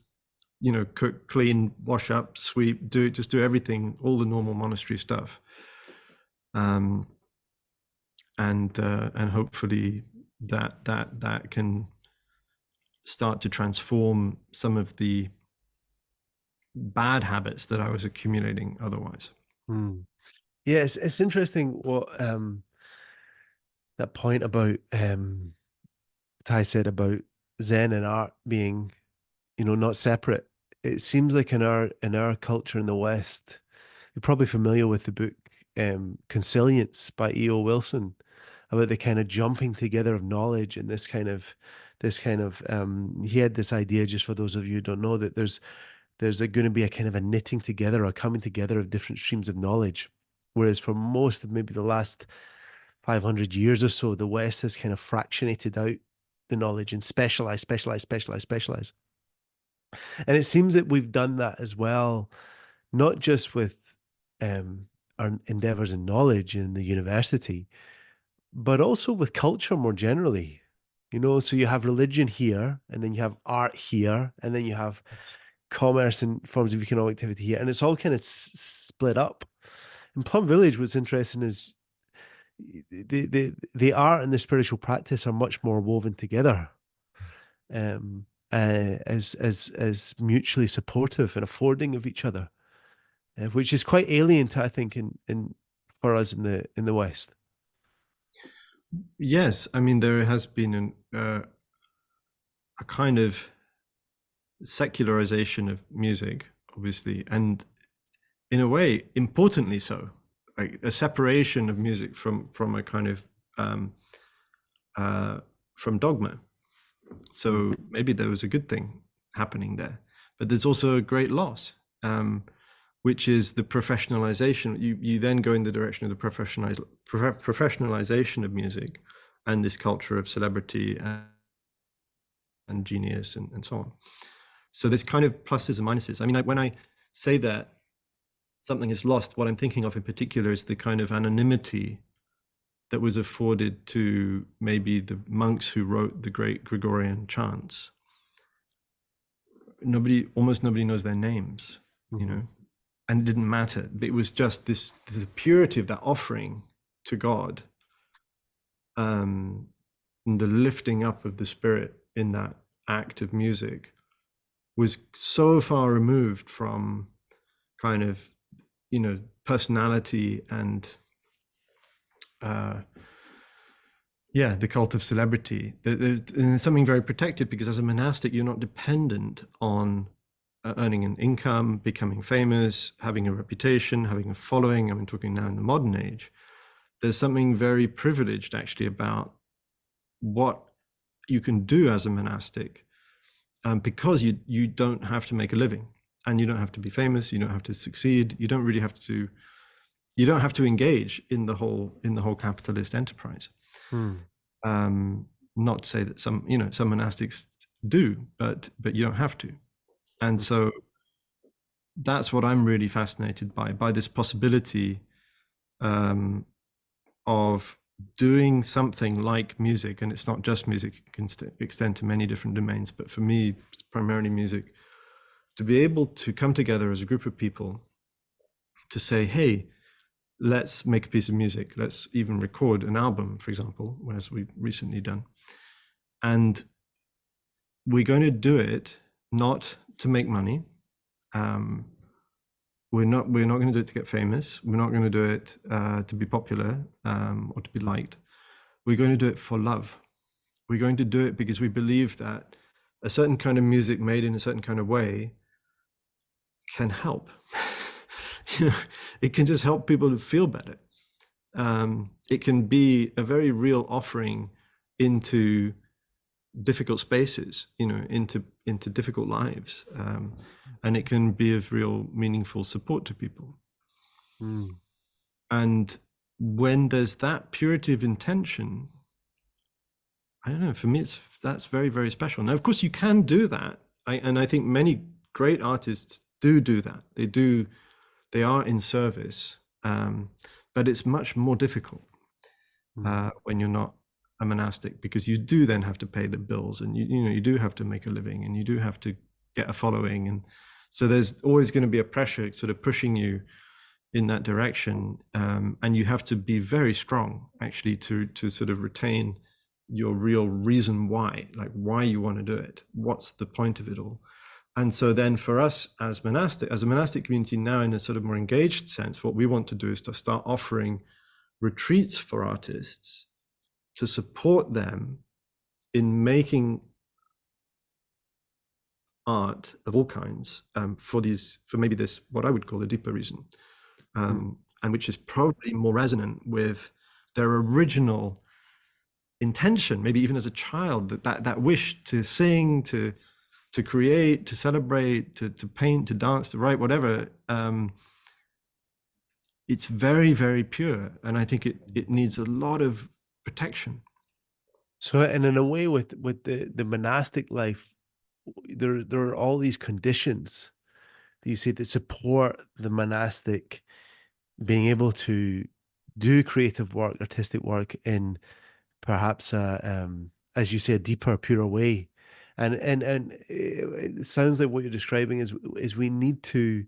you know, cook, clean, wash up, sweep, just do everything, all the normal monastery stuff. And hopefully that can start to transform some of the bad habits that I was accumulating otherwise. Yeah, it's interesting what that point about Ty said about Zen and art being, you know, not separate. It seems like in our culture in the West, you're probably familiar with the book Consilience by E.O. Wilson, about the kind of jumping together of knowledge, and he had this idea, just for those of you who don't know, that there's going to be a kind of a knitting together, a coming together of different streams of knowledge. Whereas for most of maybe the last 500 years or so, the West has kind of fractionated out the knowledge and specialize. And it seems that we've done that as well, not just with our endeavors in knowledge in the university, but also with culture more generally. You know, so you have religion here, and then you have art here, and then you have commerce and forms of economic activity here, and it's all kind of split up. In Plum Village, what's interesting is the art and the spiritual practice are much more woven together, as mutually supportive and affording of each other, which is quite alien to, I think, in for us in the West. Yes, I mean there has been a kind of secularization of music, obviously, and in a way, importantly so, like a separation of music from a kind of um, uh, from dogma. So maybe there was a good thing happening there, but there's also a great loss, which is the professionalization. You then go in the direction of the professionalization of music, and this culture of celebrity and genius and so on. So there's kind of pluses and minuses. I mean, when I say that something is lost, what I'm thinking of in particular is the kind of anonymity that was afforded to maybe the monks who wrote the great Gregorian chants. Almost nobody knows their names, you know, and it didn't matter. It was just the purity of that offering to God, and the lifting up of the spirit in that act of music was so far removed from kind of, personality and the cult of celebrity. There's something very protected, because as a monastic, you're not dependent on earning an income, becoming famous, having a reputation, having a following. I'm talking now in the modern age. There's something very privileged actually about what you can do as a monastic, because you don't have to make a living, and you don't have to be famous. You don't have to succeed. You don't really have to. You don't have to engage in the whole capitalist enterprise. Not to say that some monastics do, but you don't have to. And so that's what I'm really fascinated by this possibility of doing something like music. And it's not just music, it can extend to many different domains, but for me, it's primarily music. To be able to come together as a group of people to say, hey, let's make a piece of music. Let's even record an album, for example, as we've recently done. And we're going to do it not to make money. We're not going to do it to get famous. We're not going to do it to be popular or to be liked. We're going to do it for love. We're going to do it because we believe that a certain kind of music made in a certain kind of way can help. It can just help people to feel better. It can be a very real offering into difficult spaces, into difficult lives, and it can be of real meaningful support to people. And when there's that purity of intention, I don't know, for me that's very, very special. Now of course you can do that, and I think many great artists do that. They are in service, but it's much more difficult when you're not a monastic, because you do then have to pay the bills, and you do have to make a living, and you do have to get a following, and so there's always going to be a pressure sort of pushing you in that direction, and you have to be very strong actually to sort of retain your real reason why, like why you want to do it, what's the point of it all. And so then for us as a monastic community now, in a sort of more engaged sense, what we want to do is to start offering retreats for artists to support them in making art of all kinds, for maybe this, what I would call a deeper reason, and which is probably more resonant with their original intention, maybe even as a child, that wish to sing, to create, to celebrate, to paint, to dance, to write, whatever. It's very, very pure, and I think it needs a lot of protection. So, and in a way, with the monastic life, there are all these conditions that you see that support the monastic being able to do creative work, artistic work in perhaps as you say, a deeper, purer way. And it sounds like what you're describing is we need to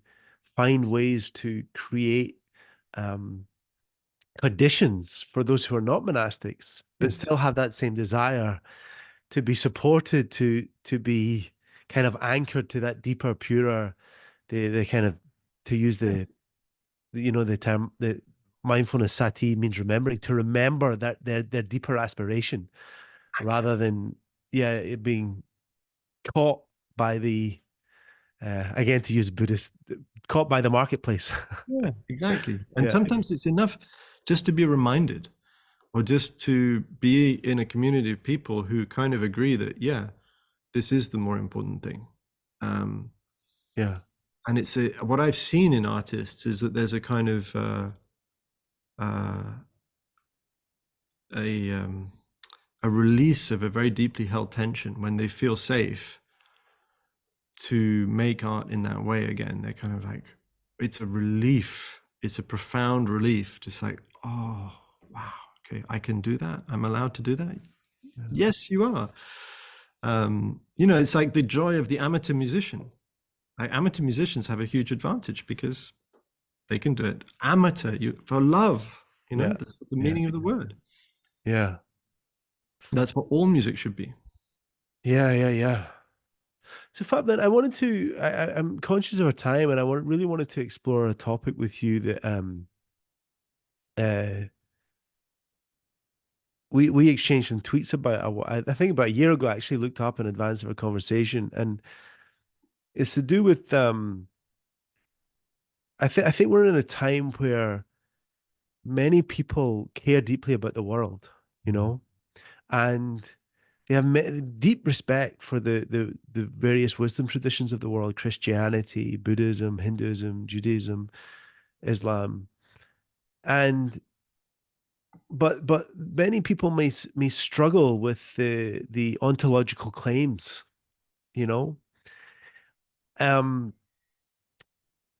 find ways to create conditions for those who are not monastics, but still have that same desire to be supported, to be kind of anchored to that deeper, purer, the kind of, to use the term, the mindfulness, sati means remembering, to remember that their deeper aspiration, rather than it being caught by the again, to use Buddhist, caught by the marketplace. Yeah, exactly. And Yeah, sometimes it's enough just to be reminded, or just to be in a community of people who kind of agree that, yeah, this is the more important thing. yeah, And it's what I've seen in artists is that there's a kind of a release of a very deeply held tension when they feel safe to make art in that way again. They're kind of like, it's a relief. It's a profound relief. Just like, oh, wow, okay, I can do that. I'm allowed to do that. yeah, Yes, you are. You know, it's like the joy of the amateur musician. Like, amateur musicians have a huge advantage because they can do it amateur, for love. You know, yeah, that's the yeah, meaning of the word. yeah, That's what all music should be. yeah, yeah, yeah. So Fab, then I wanted to. I'm conscious of our time, and really wanted to explore a topic with you that uh we exchanged some tweets about. I think about a year ago. I actually looked up in advance of our conversation, and it's to do with I think we're in a time where many people care deeply about the world, you know, and they have deep respect for the various wisdom traditions of the world: Christianity, Buddhism, Hinduism, Judaism, Islam, and but many people may struggle with the ontological claims, you know. Um,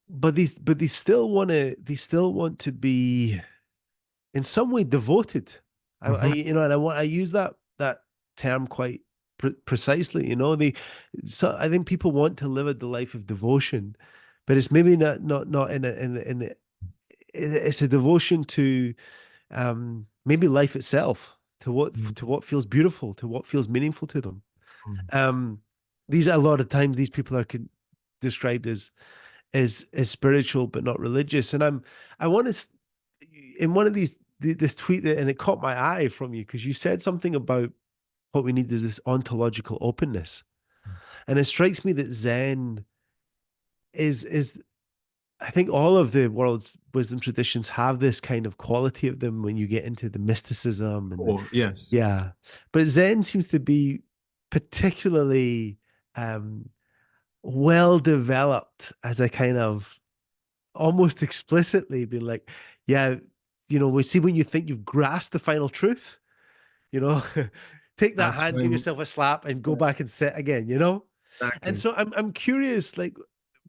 but they still want to be in some way devoted. I Mhm. you know, and I use that term quite precisely. You know, I think people want to live the life of devotion, but it's maybe not in the it's a devotion to maybe life itself, to what feels beautiful, to what feels meaningful to them. Mm. Um, these a lot of times these people are described as spiritual but not religious, and I want to in one of this tweet that, and it caught my eye from you because you said something about what we need is this ontological openness, and it strikes me that Zen is I think all of the world's wisdom traditions have this kind of quality of them when you get into the mysticism and the Or yes. yeah, but Zen seems to be particularly um well developed as a kind of almost explicitly being like, yeah, you know, we see when you think you've grasped the final truth, you know, take that That's hand, give when, yourself a slap, and go yeah, back and sit again, you know. And exactly. so I'm curious, like,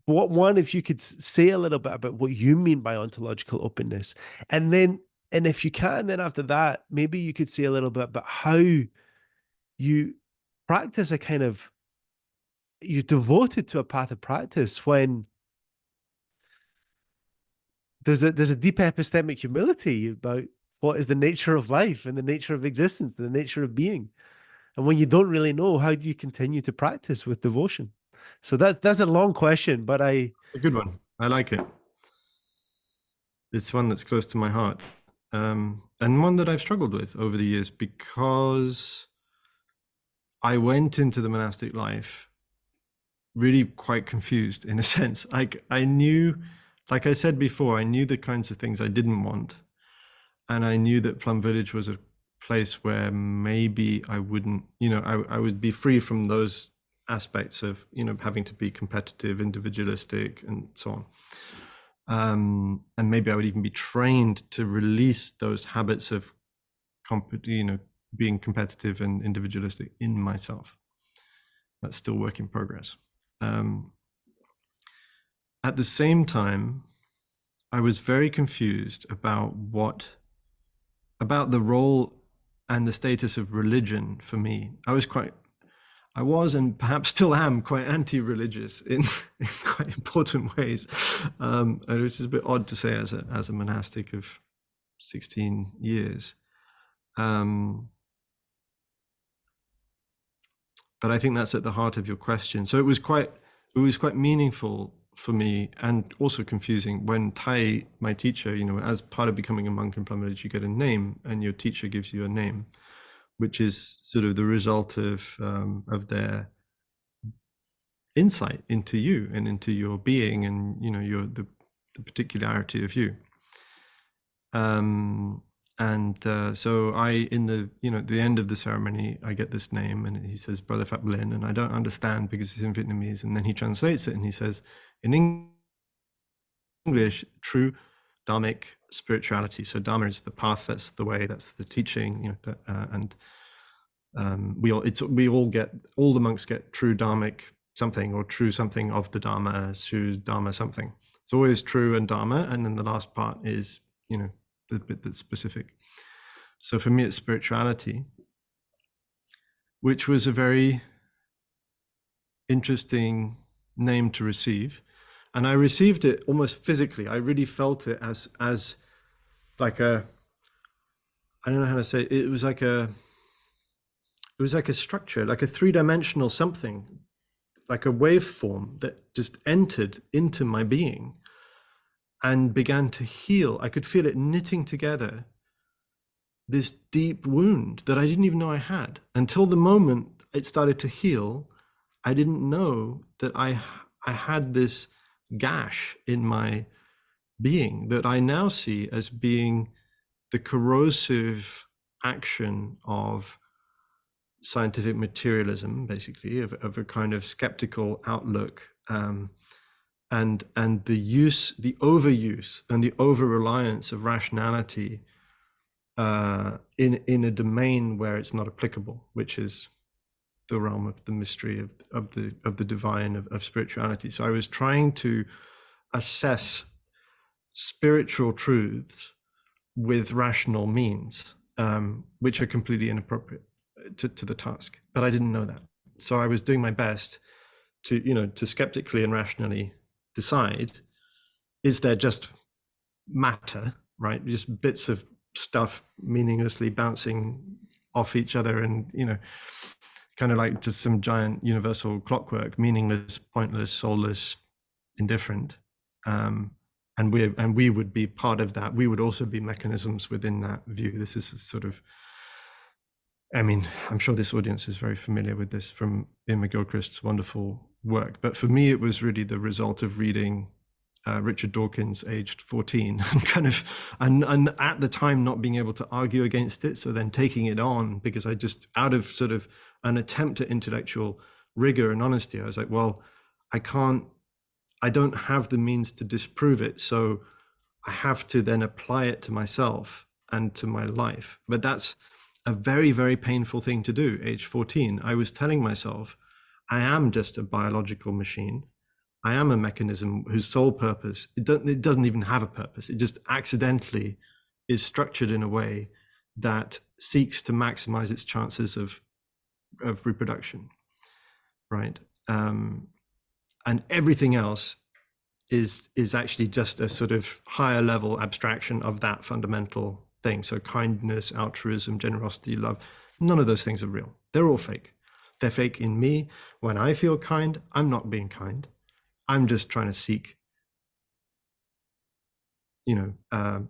what one, if you could say a little bit about what you mean by ontological openness, and then, and if you can, then after that, maybe you could say a little bit about how you practice a kind of you're devoted to a path of practice when there's a deep epistemic humility about what is the nature of life and the nature of existence and the nature of being. And when you don't really know, how do you continue to practice with devotion? So that's a long question, but A good one. I like it. It's one that's close to my heart, and one that I've struggled with over the years because I went into the monastic life really quite confused in a sense. Like, I knew, like I said before, I knew the kinds of things I didn't want, and I knew that Plum Village was a place where maybe I wouldn't, you know, I would be free from those aspects of, you know, having to be competitive, individualistic, and so on. And maybe I would even be trained to release those habits of, you know, being competitive and individualistic in myself. That's still work in progress. At the same time, I was very confused about the role and the status of religion for me. I was, and perhaps still am, quite anti-religious in quite important ways, which is a bit odd to say as a monastic of 16 years. But I think that's at the heart of your question. So it was quite meaningful for me, and also confusing when Tai, my teacher, as part of becoming a monk in Plum Village, you get a name, and your teacher gives you a name, which is sort of the result of their insight into you and into your being, and the particularity of you. So I, in the end of the ceremony, I get this name, and he says, Brother Phap Linh, and I don't understand because it's in Vietnamese, and then he translates it, and he says, in English, true Dharmic spirituality. So Dharma is the path, that's the way, that's the teaching, all the monks get true Dharmic something, or true something of the Dharma, true Dharma something. It's always true and Dharma, and then the last part is, the bit that's specific. So for me, it's spirituality, which was a very interesting name to receive. And I received it almost physically. I really felt it as like I don't know how to say it. It was like a structure, like a three-dimensional something, like a waveform that just entered into my being and began to heal. I could feel it knitting together this deep wound that I didn't even know I had. Until the moment it started to heal, I didn't know that I had this gash in my being that I now see as being the corrosive action of scientific materialism, basically, of a kind of skeptical outlook, and the overuse and the over-reliance of rationality in a domain where it's not applicable, which is the realm of the mystery of the divine, of spirituality. So I was trying to assess spiritual truths with rational means, which are completely inappropriate to the task. But I didn't know that. So I was doing my best to skeptically and rationally decide, is there just matter, right? Just bits of stuff meaninglessly bouncing off each other, and kind of like just some giant universal clockwork, meaningless, pointless, soulless, indifferent. And we would be part of that. We would also be mechanisms within that view. This is a sort of, I'm sure this audience is very familiar with this from Irma Gilchrist's wonderful work. But for me, it was really the result of reading Richard Dawkins, aged 14, and at the time not being able to argue against it. So then taking it on, because I just, out of sort of an attempt at intellectual rigor and honesty, I was like, well, I don't have the means to disprove it. So I have to then apply it to myself and to my life. But that's a very, very painful thing to do. Age 14, I was telling myself, I am just a biological machine. I am a mechanism whose sole purpose, it doesn't even have a purpose. It just accidentally is structured in a way that seeks to maximize its chances of reproduction, right? And everything else is actually just a sort of higher level abstraction of that fundamental thing. So kindness, altruism, generosity, love, none of those things are real. They're all fake. They're fake in me. When I feel kind, I'm not being kind. I'm just trying to seek,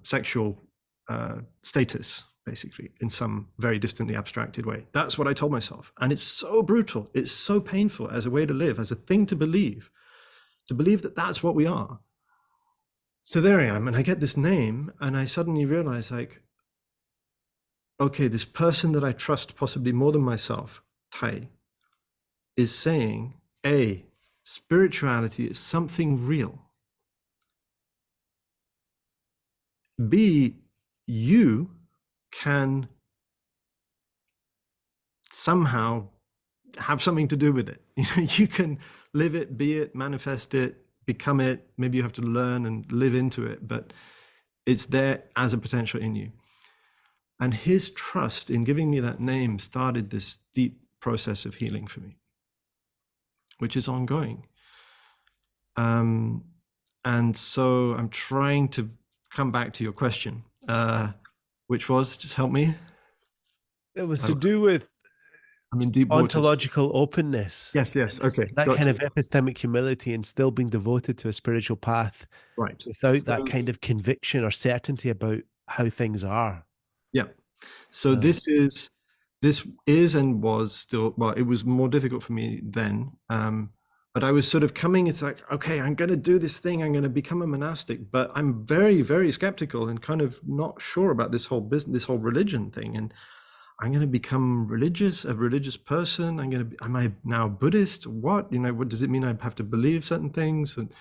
sexual status, basically, in some very distantly abstracted way. That's what I told myself. And it's so brutal. It's so painful as a way to live, as a thing to believe that that's what we are. So there I am, and I get this name, and I suddenly realize, like, okay, this person that I trust possibly more than myself, Tai, is saying, A, spirituality is something real. B, you can somehow have something to do with it. You can live it, be it, manifest it, become it. Maybe you have to learn and live into it, but it's there as a potential in you. And his trust in giving me that name started this deep process of healing for me, which is ongoing. And so I'm trying to come back to your question, which was, just help me. It was to do with I'm in deep waters. Ontological openness. Yes, yes. And Okay, that got kind you. of epistemic humility and still being devoted to a spiritual path Right. without that So, kind of conviction or certainty about how things are. yeah. So Uh, this is and was still, well, it was more difficult for me then. But I was sort of coming, it's like, okay, I'm going to do this thing. I'm going to become a monastic, but I'm very, very skeptical and kind of not sure about this whole business, this whole religion thing. And I'm going to become religious, a religious person. Am I now Buddhist? What, what does it mean? I have to believe certain things. And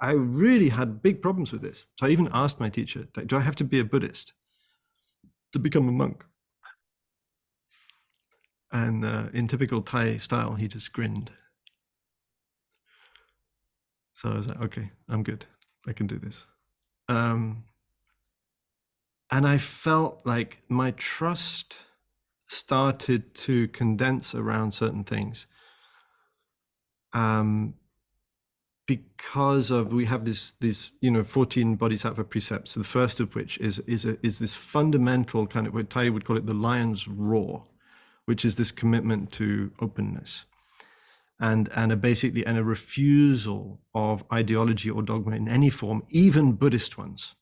I really had big problems with this. So I even asked my teacher, like, do I have to be a Buddhist to become a monk? And in typical Thai style, he just grinned. So I was like, okay, I'm good. I can do this. And I felt like my trust started to condense around certain things. Because we have these 14 bodhisattva precepts. The first of which is this fundamental kind of, what Thai would call it, the lion's roar, which is this commitment to openness. And a refusal of ideology or dogma in any form, even Buddhist ones.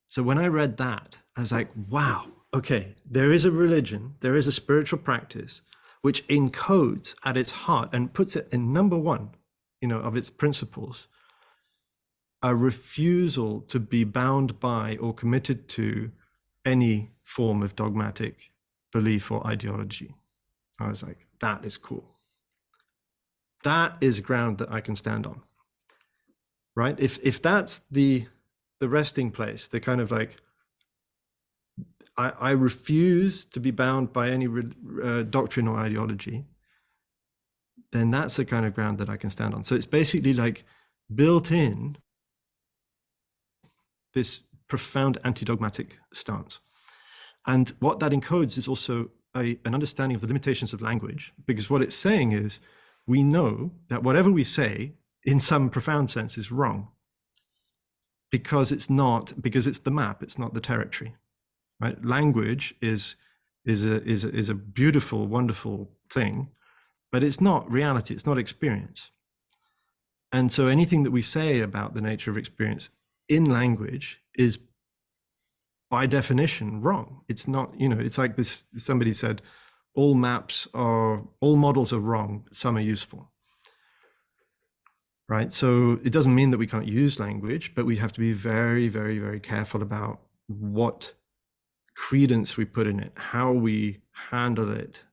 So when I read that, I was like, wow, okay, there is a religion, there is a spiritual practice which encodes at its heart and puts it in number one, of its principles, a refusal to be bound by or committed to any form of dogmatic belief or ideology. I was like, that is cool. That is ground that I can stand on, right? If that's the resting place, the kind of like, I refuse to be bound by any doctrine or ideology, then that's the kind of ground that I can stand on. So it's basically like built in this profound anti-dogmatic stance. And what that encodes is also an understanding of the limitations of language, because what it's saying is, we know that whatever we say in some profound sense is wrong, because it's the map, it's not the territory, right? Language is a beautiful, wonderful thing, but it's not reality, it's not experience. And so anything that we say about the nature of experience in language is by definition wrong. It's not, it's like this, somebody said, all models are wrong, some are useful. Right? So it doesn't mean that we can't use language, but we have to be very, very, very careful about what credence we put in it, how we handle it.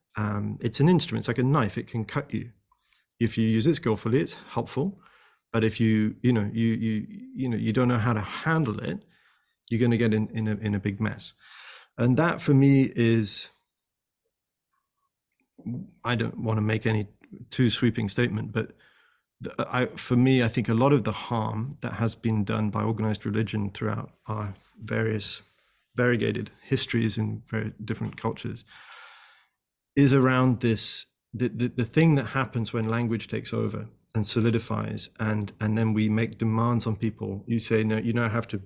It's an instrument, it's like a knife, it can cut you. If you use it skillfully, it's helpful. But if you don't know how to handle it, you're going to get in a big mess. And that for me is, I don't want to make any too sweeping statement, but for me, I think a lot of the harm that has been done by organized religion throughout our various variegated histories in very different cultures is around this, the thing that happens when language takes over and solidifies, and then we make demands on people. You say, no, you now have to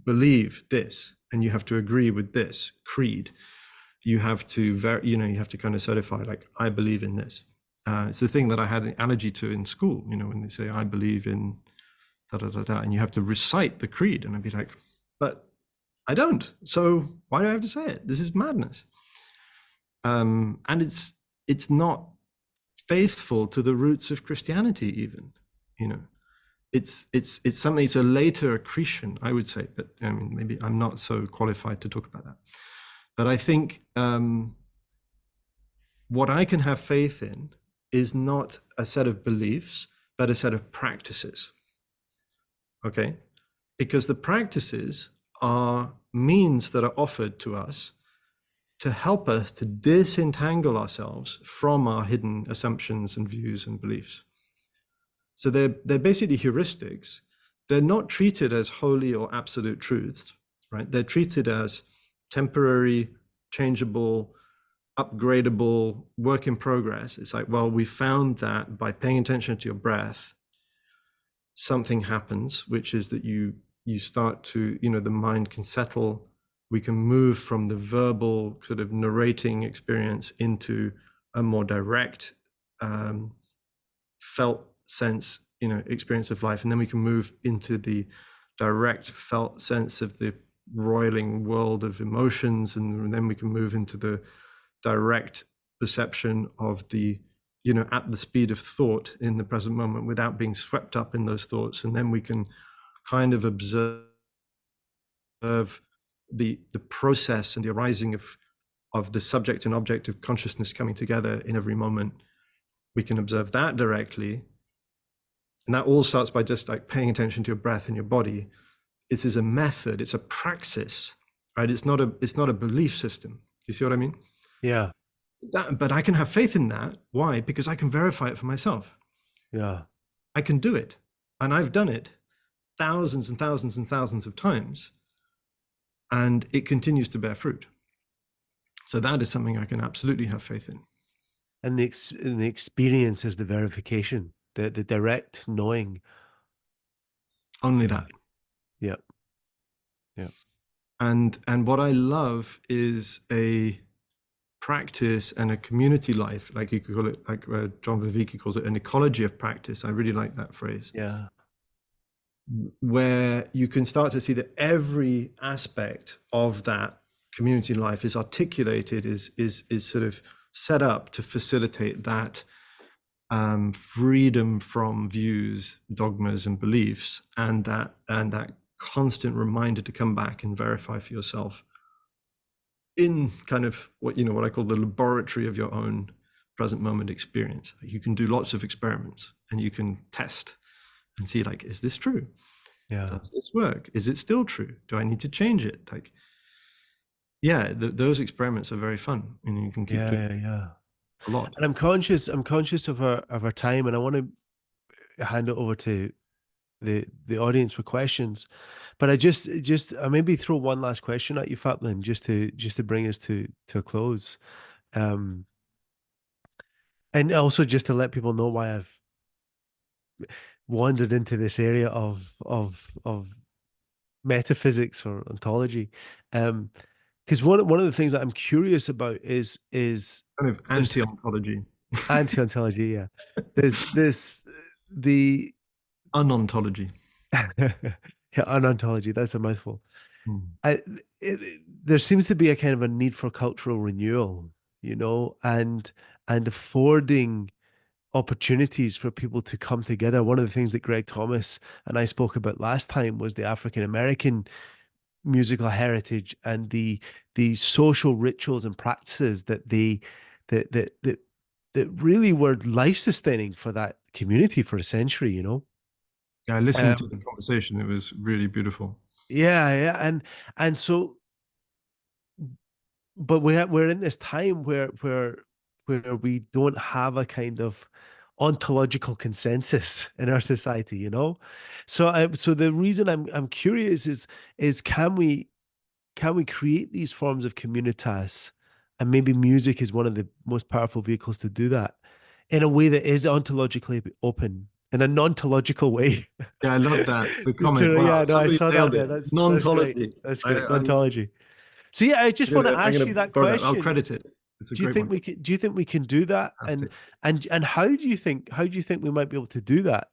believe this, and you have to agree with this creed. You have to you have to kind of certify, like, I believe in this. It's the thing that I had an allergy to in school, when they say, I believe in da da da da, and you have to recite the creed, and I'd be like, but I don't, so why do I have to say it? This is madness. And it's not faithful to the roots of Christianity even, it's something, it's a later accretion, I would say, but I mean, maybe I'm not so qualified to talk about that. But I think what I can have faith in is not a set of beliefs, but a set of practices. Okay? Because the practices are means that are offered to us to help us to disentangle ourselves from our hidden assumptions and views and beliefs. So they're basically heuristics. They're not treated as holy or absolute truths, right? They're treated as temporary, changeable, upgradable, work in progress. It's like, well, we found that by paying attention to your breath, something happens, which is that you start to, the mind can settle we can move from the verbal sort of narrating experience into a more direct felt sense, experience of life. And then we can move into the direct felt sense of the roiling world of emotions. And then we can move into the direct perception of the, at the speed of thought in the present moment without being swept up in those thoughts. And then we can kind of observe the process and the arising of the subject and object of consciousness coming together in every moment. We can observe that directly. And that all starts by just like paying attention to your breath and your body. It is a method, it's a praxis, right? It's not a belief system. You see what I mean? Yeah. But I can have faith in that. Why? Because I can verify it for myself. Yeah. I can do it. And I've done it thousands and thousands and thousands of times. And it continues to bear fruit. So that is something I can absolutely have faith in. And the experience is the verification, the direct knowing. Only that. Yeah. Yeah. And what I love is a practice and a community life, like you could call it, like John Vervaeke calls it, an ecology of practice. I really like that phrase. Yeah. Where you can start to see that every aspect of that community life is articulated, is sort of set up to facilitate that freedom from views, dogmas, and beliefs, and that constant reminder to come back and verify for yourself in kind of what I call the laboratory of your own present moment experience. You can do lots of experiments and you can test and see, like, is this true? Yeah. Does this work? Is it still true? Do I need to change it? Like, yeah, those experiments are very fun, and you can keep doing a lot. And I'm conscious of our time, and I want to hand it over to the audience for questions. But I maybe throw one last question at you, Phap Linh, just to bring us to a close. And also just to let people know why I've wandered into this area of metaphysics or ontology. Because one of the things that I'm curious about is kind of anti-ontology. Anti-ontology, yeah. There's the unontology. Yeah, unontology. That's a mouthful. There seems to be a kind of a need for cultural renewal, and affording opportunities for people to come together. One of the things that Greg Thomas and I spoke about last time was the African American musical heritage and the social rituals and practices that that really were life sustaining for that community for a century. Yeah, I listened to the conversation. It was really beautiful. Yeah, and so, but we're in this time where we don't have a kind of ontological consensus in our society, So the reason I'm curious is can we create these forms of communitas, and maybe music is one of the most powerful vehicles to do that in a way that is ontologically open, in a non-ontological way. Yeah, I love that. The comment. Wow, Yeah, no, I somebody saw that nailed there. it. That's Non-ontology. great. That's great. Ontology. So yeah, I just I'm want to ask you gonna that borrow that. I'll question. credit it. It's a Do you great think one. we can? Do you think we can do that? Fantastic. And how do you think? How do you think we might be able to do that?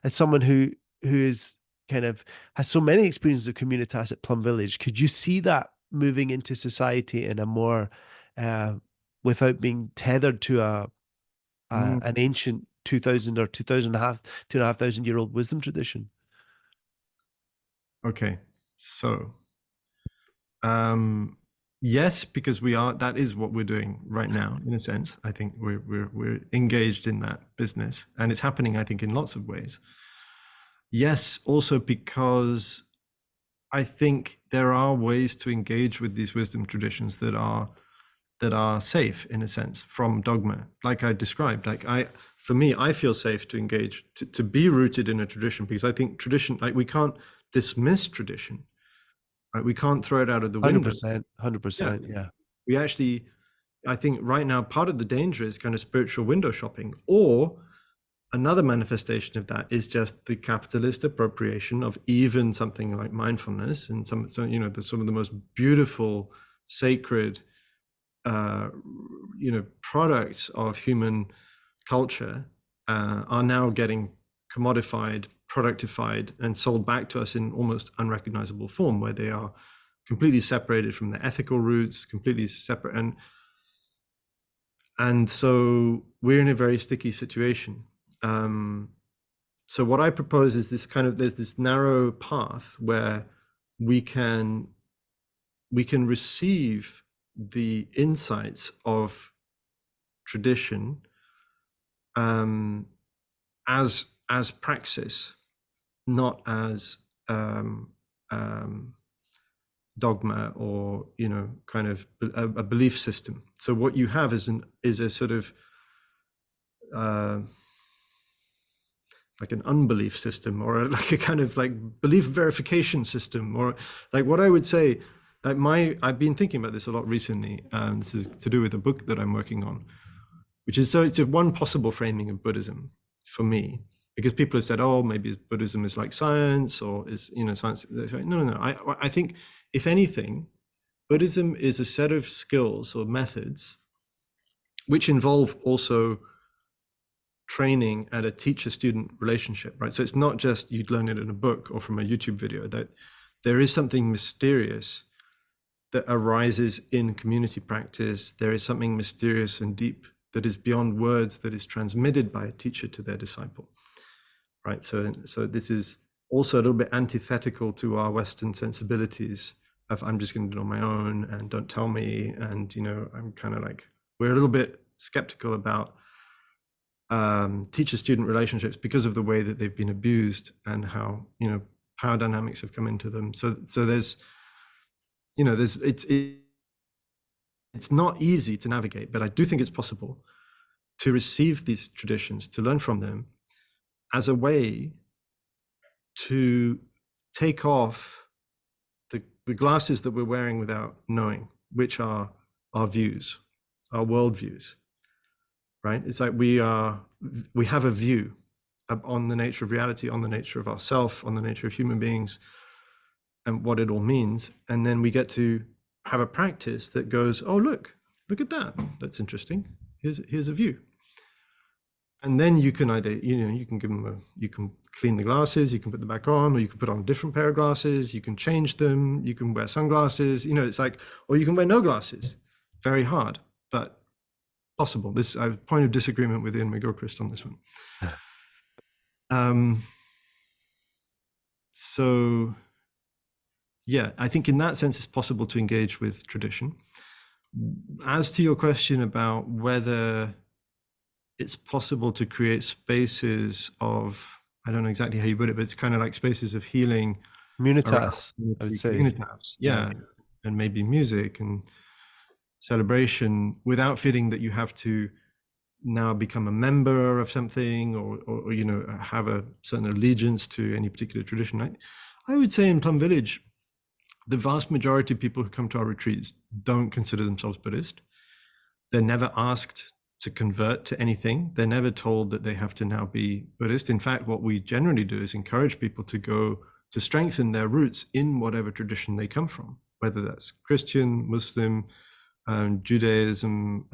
As someone who is kind of has so many experiences of communitas at Plum Village, could you see that moving into society in a more, without being tethered to an ancient 2000 or 2,500 year old wisdom tradition? Okay, so yes, because that is what we're doing right now, in a sense. I think we're engaged in that business, and it's happening, I think, in lots of ways. Yes, also because I think there are ways to engage with these wisdom traditions that are safe, in a sense, from dogma, like I described. For me, I feel safe to engage, to be rooted in a tradition, because I think tradition, like, we can't dismiss tradition, right? We can't throw it out of the window. 100%. Yeah. We actually, I think right now, part of the danger is kind of spiritual window shopping, or another manifestation of that is just the capitalist appropriation of even something like mindfulness and some of the most beautiful, sacred, products of human culture are now getting commodified, productified, and sold back to us in almost unrecognizable form, where they are completely separated from the ethical roots, completely separate, and so we're in a very sticky situation. So what I propose is there's this narrow path where we can receive the insights of tradition as praxis, not as dogma or kind of a belief system. So what you have is a sort of like an unbelief system, or like a kind of like belief verification system, or like what I would say, like I've been thinking about this a lot recently. This is to do with a book that I'm working on, which is, so it's one possible framing of Buddhism for me, because people have said, oh, maybe Buddhism is like science, or is science. No. I think if anything, Buddhism is a set of skills or methods which involve also training at a teacher-student relationship, right? So it's not just you'd learn it in a book or from a YouTube video, that there is something mysterious that arises in community practice. There is something mysterious and deep that is beyond words, that is transmitted by a teacher to their disciple, right? So this is also a little bit antithetical to our Western sensibilities of I'm just going to do it on my own and don't tell me. And, I'm kind of like, we're a little bit skeptical about teacher-student relationships because of the way that they've been abused and how, power dynamics have come into them. So there's, it's not easy to navigate, but I do think it's possible to receive these traditions, to learn from them as a way to take off the glasses that we're wearing without knowing, which are our views, our worldviews, right? It's like we have a view on the nature of reality, on the nature of ourself, on the nature of human beings, and what it all means. And then we get to have a practice that goes, oh, look at that. That's interesting. Here's a view. And then you can either, you can give them you can clean the glasses, you can put them back on, or you can put on a different pair of glasses, you can change them, you can wear sunglasses, it's like, or you can wear no glasses. Very hard, but possible. This, I have a point of disagreement with Ian McGilchrist on this one. So yeah, I think in that sense, it's possible to engage with tradition. As to your question about whether it's possible to create spaces of, I don't know exactly how you put it, but it's kind of like spaces of healing. Communitas, I would say. Communitas, yeah. And maybe music and celebration, without feeling that you have to now become a member of something or have a certain allegiance to any particular tradition. I would say in Plum Village, the vast majority of people who come to our retreats don't consider themselves Buddhist. They're never asked to convert to anything. They're never told that they have to now be Buddhist. In fact, what we generally do is encourage people to go to strengthen their roots in whatever tradition they come from, whether that's Christian, Muslim, Judaism,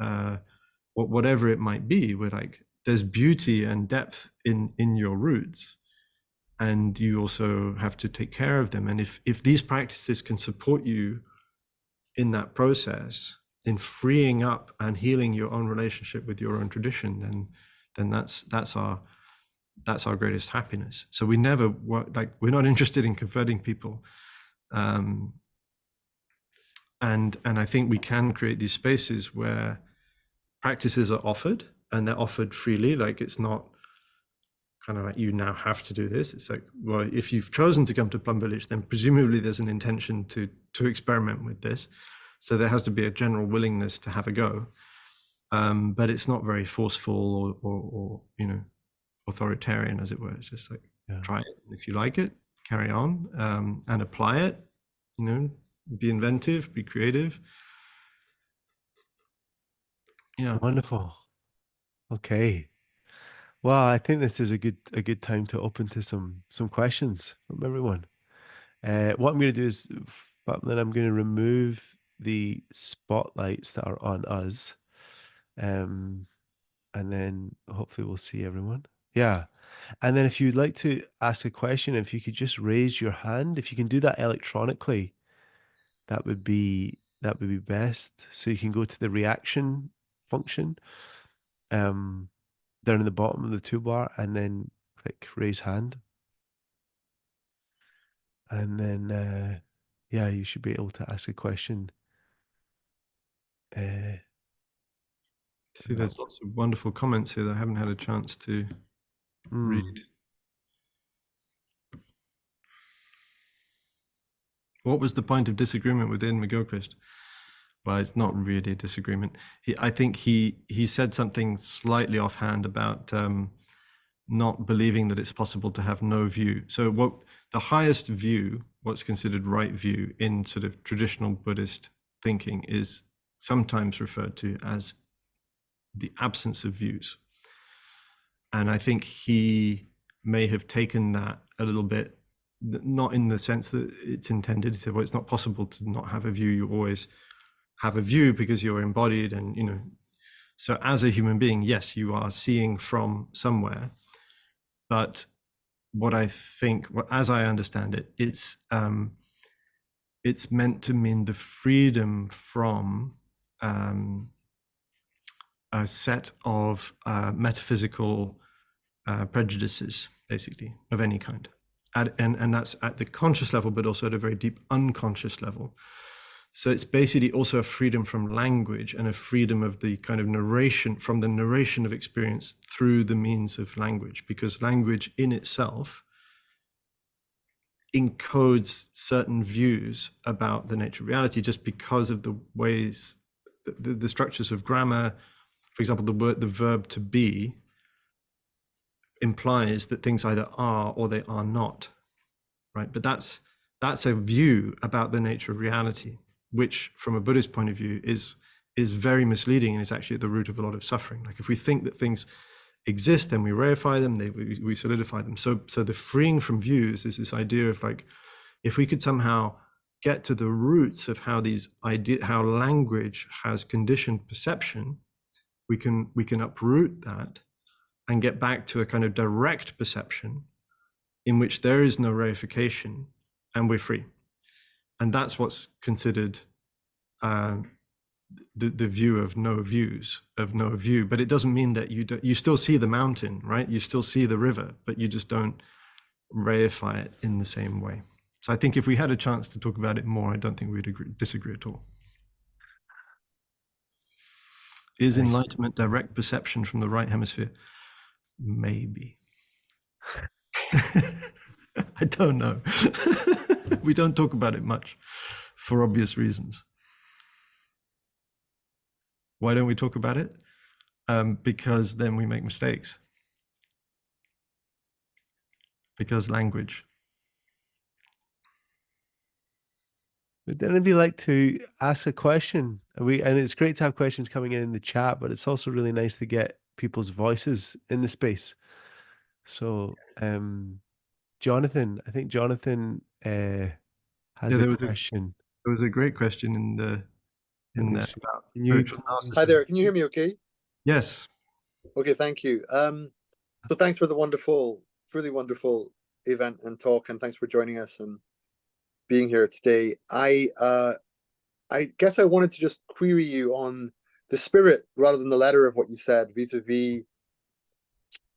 whatever it might be. We're like, there's beauty and depth in your roots, and you also have to take care of them. And if these practices can support you in that process, in freeing up and healing your own relationship with your own tradition, then that's our greatest happiness. So we never we're not interested in converting people, and I think we can create these spaces where practices are offered, and they're offered freely. Like, it's not kind of like you now have to do this. It's like, well, if you've chosen to come to Plum Village, then presumably there's an intention to experiment with this. So there has to be a general willingness to have a go, but it's not very forceful or authoritarian, as it were. It's just like, try it. If you like it, carry on, and apply it. Be inventive, be creative. Yeah. Wonderful. Okay. Well, I think this is a good time to open to some questions from everyone. What I'm going to do is, then I'm going to remove the spotlights that are on us, and then hopefully we'll see everyone. Yeah, and then if you'd like to ask a question, if you could just raise your hand, if you can do that electronically, that would be best. So you can go to the reaction function, um, down in the bottom of the toolbar, and then click raise hand. And then, yeah, you should be able to ask a question. Uh, See, there's lots of wonderful comments here that I haven't had a chance to read. What was the point of disagreement within McGilchrist? Well, it's not really a disagreement. I think he said something slightly offhand about not believing that it's possible to have no view. So what the highest view, what's considered right view in sort of traditional Buddhist thinking, is sometimes referred to as the absence of views. And I think he may have taken that a little bit, not in the sense that it's intended. He said, well, it's not possible to not have a view. You always have a view because you're embodied, and so as a human being, yes, you are seeing from somewhere. But what I think, as I understand it, it's meant to mean the freedom from a set of metaphysical prejudices, basically, of any kind. And that's at the conscious level, but also at a very deep unconscious level. So it's basically also a freedom from language and a freedom of the kind of narration, from the narration of experience through the means of language, because language in itself encodes certain views about the nature of reality just because of the ways, the structures of grammar. For example, the verb to be implies that things either are or they are not, right? But that's a view about the nature of reality, which from a Buddhist point of view is very misleading and is actually at the root of a lot of suffering. Like if we think that things exist, then we reify them, we solidify them. So the freeing from views is this idea of like, if we could somehow get to the roots of how how language has conditioned perception, we can uproot that and get back to a kind of direct perception in which there is no reification and we're free. And that's what's considered the view of no views, of no view. But it doesn't mean that you still see the mountain, right? You still see the river, but you just don't reify it in the same way. So I think if we had a chance to talk about it more, I don't think we'd disagree at all. Is enlightenment direct perception from the right hemisphere? Maybe. I don't know. We don't talk about it much for obvious reasons. Why don't we talk about it? Because then we make mistakes. Because language. Would anybody like to ask a question? And it's great to have questions coming in the chat, but it's also really nice to get people's voices in the space. So, Jonathan, I think Jonathan has a question. There was a great question in there about spiritual narcissism. Hi there, can you hear me okay? Yes. Okay, thank you. So thanks for the really wonderful event and talk, and thanks for joining us and being here today. I guess I wanted to just query you on the spirit rather than the letter of what you said vis-a-vis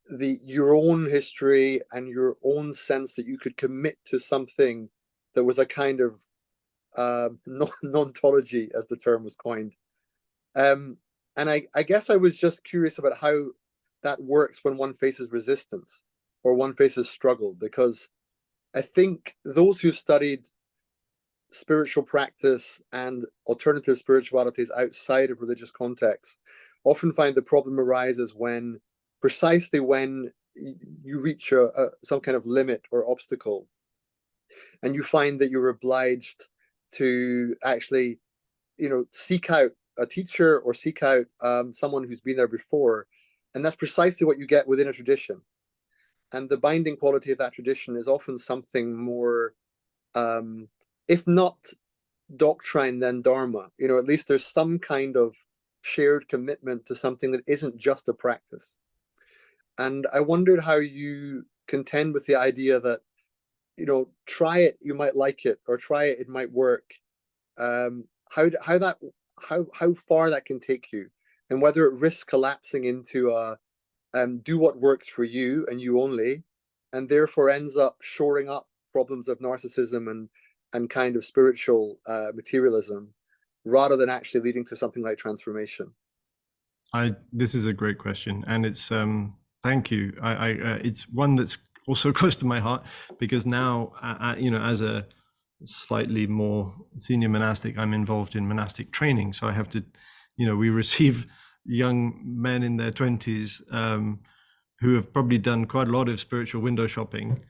your own history and your own sense that you could commit to something that was a kind of non-ontology, as the term was coined. And I guess I was just curious about how that works when one faces resistance or one faces struggle, because I think those who studied spiritual practice and alternative spiritualities outside of religious contexts often find the problem arises precisely when you reach some kind of limit or obstacle, and you find that you're obliged to actually, seek out a teacher or seek out someone who's been there before And that's precisely what you get within a tradition. And the binding quality of that tradition is often something more, if not doctrine, then dharma. You know, at least there's some kind of shared commitment to something that isn't just a practice. And I wondered how you contend with the idea that, you know, try it, you might like it, or try it, it might work. How far that can take you, and whether it risks collapsing into a do what works for you and you only, and therefore ends up shoring up problems of narcissism and kind of spiritual materialism, rather than actually leading to something like transformation. This is a great question, and it's thank you. It's one that's also close to my heart, because now, you know, as a slightly more senior monastic, I'm involved in monastic training. So I have to, you know, we receive young men in their 20s who have probably done quite a lot of spiritual window shopping,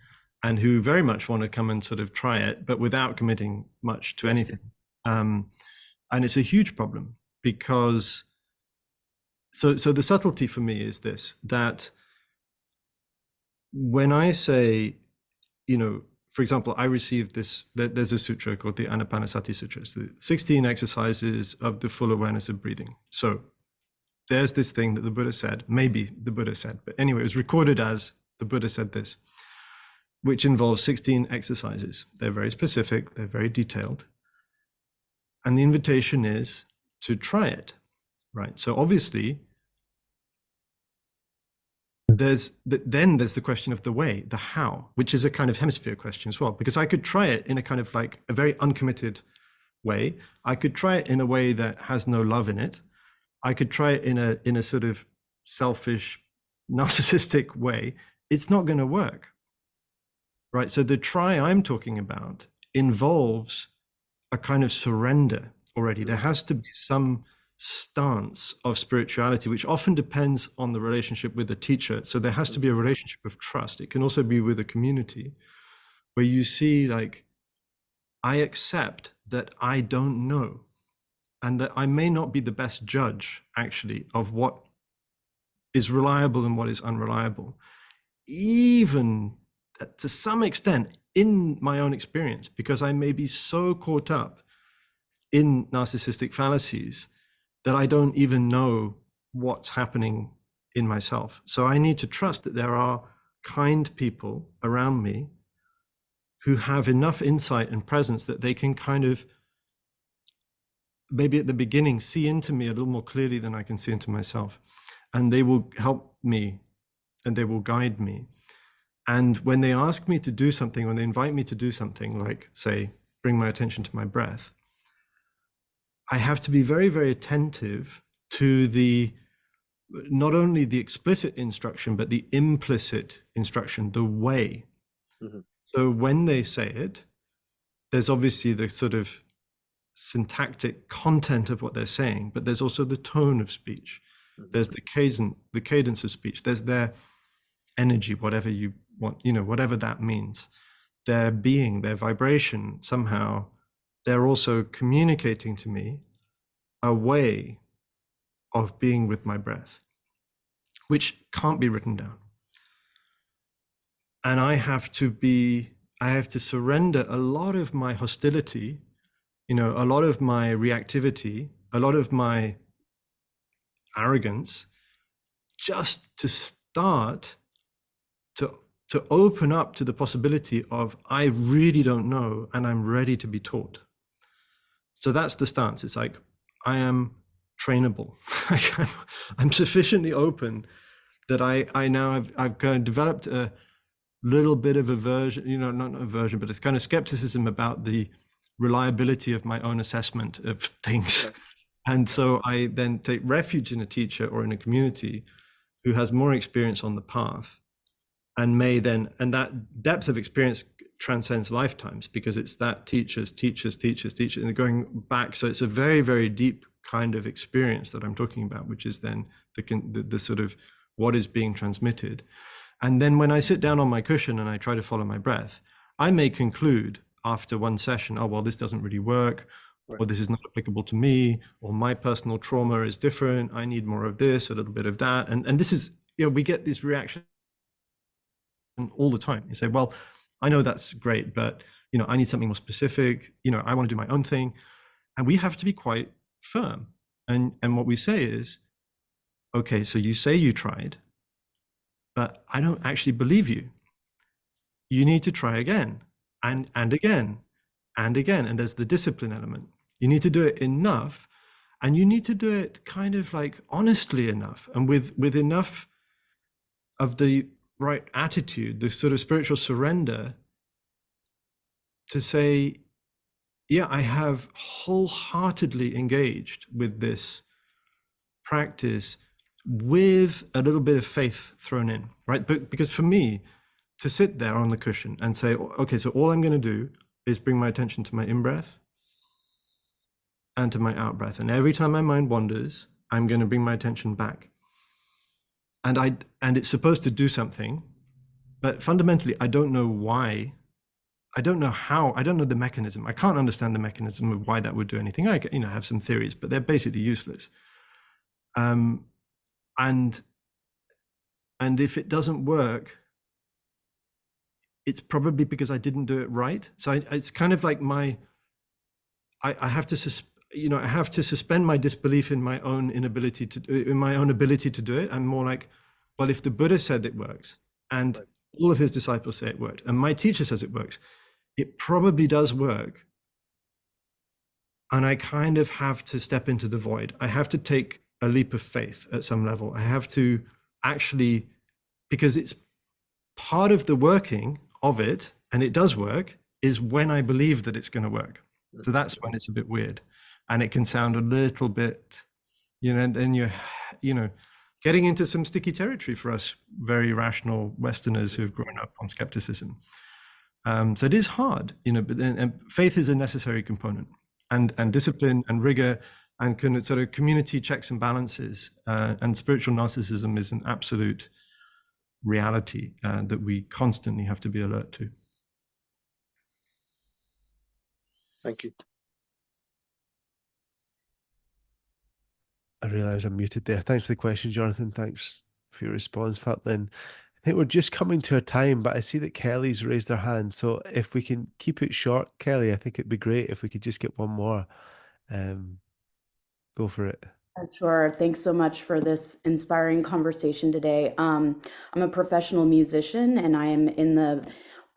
and who very much want to come and sort of try it, but without committing much to anything. And it's a huge problem, because so the subtlety for me is this, that when I say, you know, for example, I received this, there's a sutra called the Anapanasati Sutra. It's the 16 exercises of the full awareness of breathing. So there's this thing that the Buddha said, maybe the Buddha said, but anyway, it was recorded as the Buddha said this, which involves 16 exercises. They're very specific, they're very detailed. And the invitation is to try it, right? So obviously, then there's the question of the way, the how, which is a kind of hemisphere question as well, because I could try it in a kind of like a very uncommitted way. I could try it in a way that has no love in it. I could try it in a sort of selfish, narcissistic way. It's not going to work, right? So the try I'm talking about involves a kind of surrender already. There has to be some stance of spirituality, which often depends on the relationship with the teacher. So there has to be a relationship of trust. It can also be with a community where you see, like, I accept that I don't know, and that I may not be the best judge actually of what is reliable and what is unreliable, even to some extent in my own experience, because I may be so caught up in narcissistic fallacies that I don't even know what's happening in myself. So I need to trust that there are kind people around me who have enough insight and presence that they can kind of, maybe at the beginning, see into me a little more clearly than I can see into myself. And they will help me and they will guide me. And when they ask me to do something, when they invite me to do something, like, say, bring my attention to my breath, I have to be very, very attentive to the, not only the explicit instruction, but the implicit instruction, the way. Mm-hmm. So when they say it, there's obviously the sort of syntactic content of what they're saying, but there's also the tone of speech. Mm-hmm. There's the cadence of speech. There's their energy, whatever you want, you know, whatever that means. Their being, their vibration, somehow, they're also communicating to me a way of being with my breath, which can't be written down. And I have to surrender a lot of my hostility, you know, a lot of my reactivity, a lot of my arrogance, just to start to open up to the possibility of, I really don't know, and I'm ready to be taught. So that's the stance. It's like, I am trainable. I'm sufficiently open that I now I've kind of developed a little bit of aversion, you know, not aversion, but it's kind of skepticism about the reliability of my own assessment of things. Yeah. And so I then take refuge in a teacher or in a community who has more experience on the path, and may then, and that depth of experience transcends lifetimes, because it's that teachers, and going back. So it's a very, very deep kind of experience that I'm talking about, which is then the sort of what is being transmitted. And then when I sit down on my cushion and I try to follow my breath, I may conclude after one session, oh, well, this doesn't really work, or this is not applicable to me, or my personal trauma is different. I need more of this, a little bit of that. And this is, we get this reaction all the time. You say, well, I know that's great, but, I need something more specific. I want to do my own thing. And we have to be quite firm. And what we say is, okay, so you say you tried, but I don't actually believe you. You need to try again and again and again. And there's the discipline element. You need to do it enough, and you need to do it kind of like honestly enough, and with enough of the right attitude, the sort of spiritual surrender to say, yeah, I have wholeheartedly engaged with this practice with a little bit of faith thrown in, right? But because for me, to sit there on the cushion and say, okay, so all I'm going to do is bring my attention to my in-breath and to my out-breath. And every time my mind wanders, I'm going to bring my attention back. And it's supposed to do something, but fundamentally, I don't know why. I don't know how. I don't know the mechanism. I can't understand the mechanism of why that would do anything. I have some theories, but they're basically useless. And if it doesn't work, it's probably because I didn't do it right. So it's kind of like I have to I have to suspend my disbelief in my own ability to do it. I'm more like, well, if the Buddha said it works, and all of his disciples say it worked, and my teacher says it works, it probably does work. And I kind of have to step into the void. I have to take a leap of faith at some level. I have to actually, because it's part of the working of it, and it does work, is when I believe that it's going to work. So that's when it's a bit weird, and it can sound a little bit, and then you're, getting into some sticky territory for us very rational Westerners who've grown up on skepticism. So it is hard, but then faith is a necessary component, and discipline and rigor and kind of sort of community checks and balances, and spiritual narcissism is an absolute reality that we constantly have to be alert to. Thank you. I realise I'm muted there. Thanks for the question, Jonathan. Thanks for your response, Phap Linh. I think we're just coming to a time, but I see that Kelly's raised her hand. So if we can keep it short, Kelly, I think it'd be great if we could just get one more. Go for it. Sure. Thanks so much for this inspiring conversation today. I'm a professional musician, and I am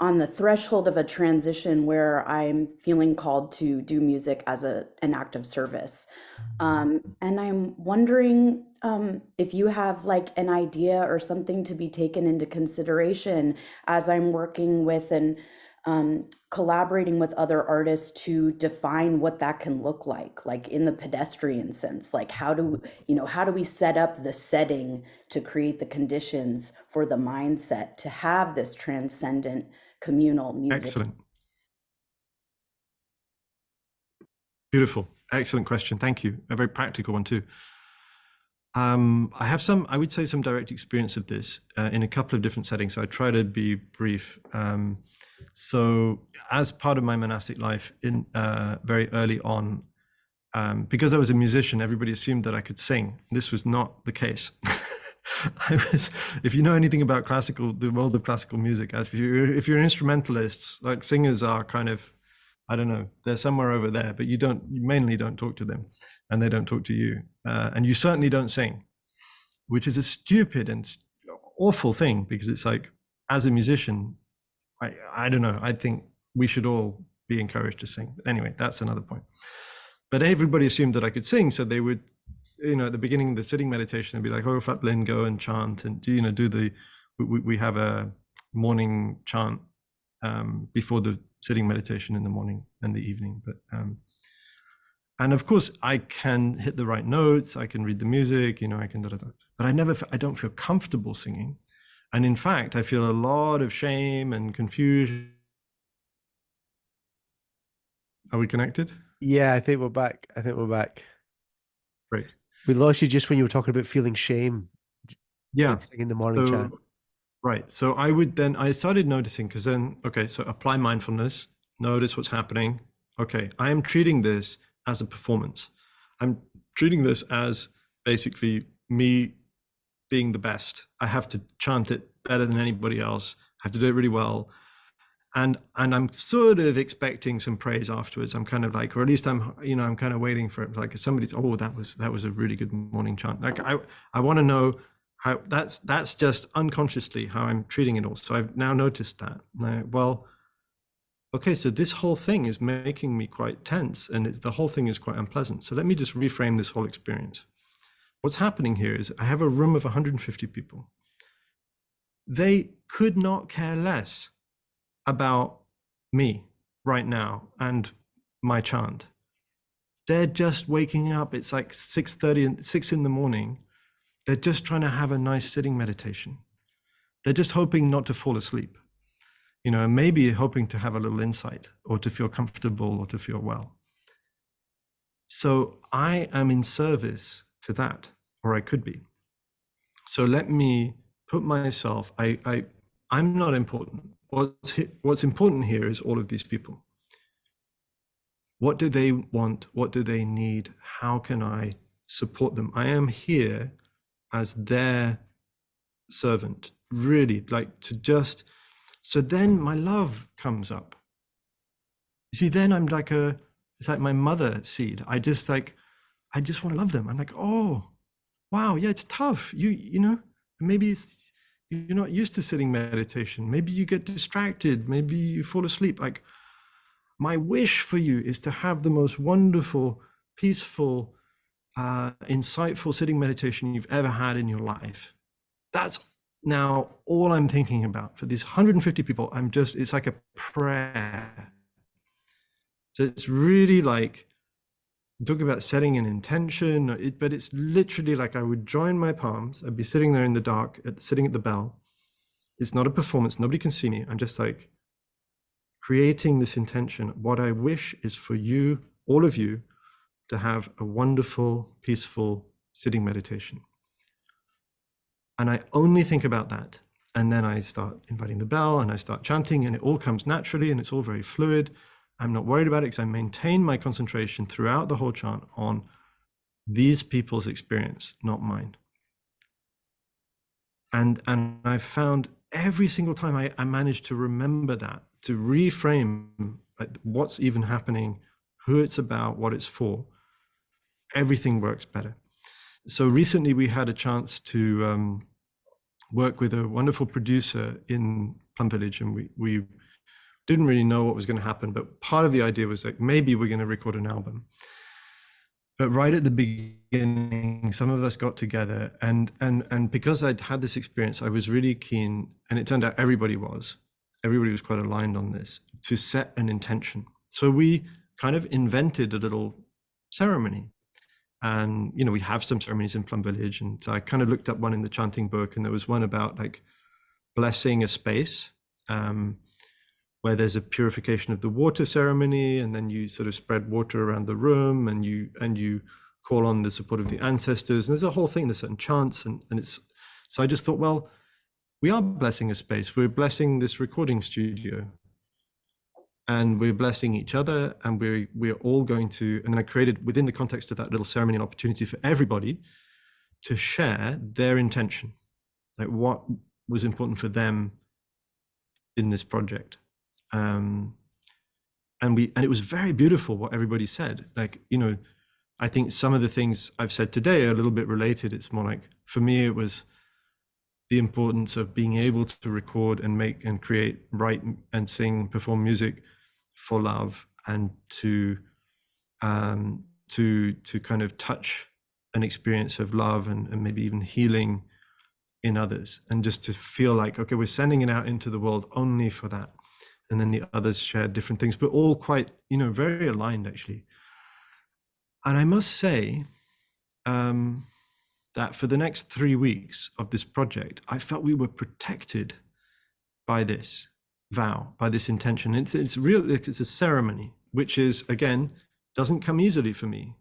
on the threshold of a transition where I'm feeling called to do music as an act of service. And I'm wondering if you have like an idea or something to be taken into consideration as I'm working with and collaborating with other artists to define what that can look like in the pedestrian sense. Like how do we set up the setting to create the conditions for the mindset to have this transcendent communal music? Excellent. Beautiful. Excellent question. Thank you. A very practical one too. I have I would say some direct experience of this in a couple of different settings. So I try to be brief. So as part of my monastic life in very early on, because I was a musician, everybody assumed that I could sing. This was not the case. If you know anything about the world of classical music, if you're instrumentalists, like singers are kind of, I don't know, they're somewhere over there, but you mainly don't talk to them, and they don't talk to you. And you certainly don't sing, which is a stupid and awful thing, because it's like, as a musician, I don't know, I think we should all be encouraged to sing. But anyway, that's another point. But everybody assumed that I could sing, so they would, at the beginning of the sitting meditation, they'd be like, "Oh, Phap Linh, go and chant, and we have a morning chant before the sitting meditation in the morning and the evening." But and of course, I can hit the right notes, I can read the music, I can but I don't feel comfortable singing, and in fact, I feel a lot of shame and confusion. Are we connected? Yeah, I think we're back. Great. We lost you just when you were talking about feeling shame. Yeah. Singing the morning chant. Right. So I started noticing, because then, okay, so apply mindfulness, notice what's happening. Okay, I am treating this as a performance. I'm treating this as basically me being the best. I have to chant it better than anybody else. I have to do it really well. And I'm sort of expecting some praise afterwards. I'm kind of like, or at least I'm kind of waiting for it. Like if somebody's, oh, that was a really good morning chant. Like I want to know how that's just unconsciously how I'm treating it all. So I've now noticed that. Well, okay, so this whole thing is making me quite tense, and the whole thing is quite unpleasant. So let me just reframe this whole experience. What's happening here is I have a room of 150 people. They could not care less about me right now and my chant. They're just waking up. It's like 6:30 and 6 in the morning. They're just trying to have a nice sitting meditation. They're just hoping not to fall asleep, and maybe hoping to have a little insight or to feel comfortable or to feel well. So I am in service to that, or I could be. So let me put myself, I'm not important. What's important here is all of these people. What do they want? What do they need? How can I support them? I am here as their servant, really, like to just, so then my love comes up. You see, then I'm like it's like my mother seed. I just want to love them. I'm like, oh, wow, yeah, it's tough. Maybe you're not used to sitting meditation. Maybe you get distracted. Maybe you fall asleep. Like, my wish for you is to have the most wonderful, peaceful, insightful sitting meditation you've ever had in your life. That's now all I'm thinking about for these 150 people. It's like a prayer. So it's really like, talk about setting an intention, but it's literally like I would join my palms. I'd be sitting there in the dark, sitting at the bell. It's not a performance. Nobody can see me. I'm just like creating this intention. What I wish is for you, all of you, to have a wonderful, peaceful sitting meditation. And I only think about that. And then I start inviting the bell and I start chanting, and it all comes naturally and it's all very fluid. I'm not worried about it because I maintain my concentration throughout the whole chant on these people's experience, not mine. And I found every single time I managed to remember that, to reframe like what's even happening, who it's about, what it's for, everything works better. So recently we had a chance to work with a wonderful producer in Plum Village, and we didn't really know what was going to happen, but part of the idea was like, maybe we're going to record an album. But right at the beginning, some of us got together, and because I'd had this experience, I was really keen, and it turned out everybody was quite aligned on this, to set an intention. So we kind of invented a little ceremony. And, we have some ceremonies in Plum Village. And so I kind of looked up one in the chanting book, and there was one about like blessing a space, where there's a purification of the water ceremony, and then you sort of spread water around the room, and you call on the support of the ancestors. And there's a whole thing, there's certain chants, and it's, so I just thought, well, we are blessing a space. We're blessing this recording studio, and we're blessing each other, and we're all going to, and then I created within the context of that little ceremony an opportunity for everybody to share their intention, like what was important for them in this project. And it was very beautiful what everybody said. Like, I think some of the things I've said today are a little bit related. It's more like, for me, it was the importance of being able to record and make and create, write and sing, perform music for love, and to kind of touch an experience of love and maybe even healing in others, and just to feel like, okay, we're sending it out into the world only for that. And then the others shared different things, but all quite, very aligned actually. And I must say that for the next 3 weeks of this project, I felt we were protected by this vow, by this intention. It's real, it's a ceremony, which is, again, doesn't come easily for me,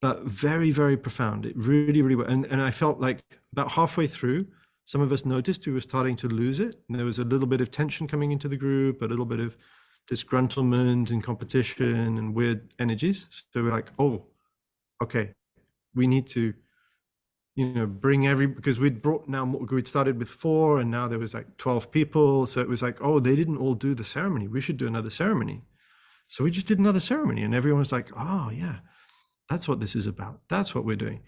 but very, very profound. It really, really, and I felt like about halfway through, some of us noticed we were starting to lose it. And there was a little bit of tension coming into the group, a little bit of disgruntlement and competition and weird energies. So we're like, oh, okay, we need to, bring because we'd started with 4 and now there was like 12 people. So it was like, oh, they didn't all do the ceremony. We should do another ceremony. So we just did another ceremony and everyone was like, oh yeah, that's what this is about. That's what we're doing.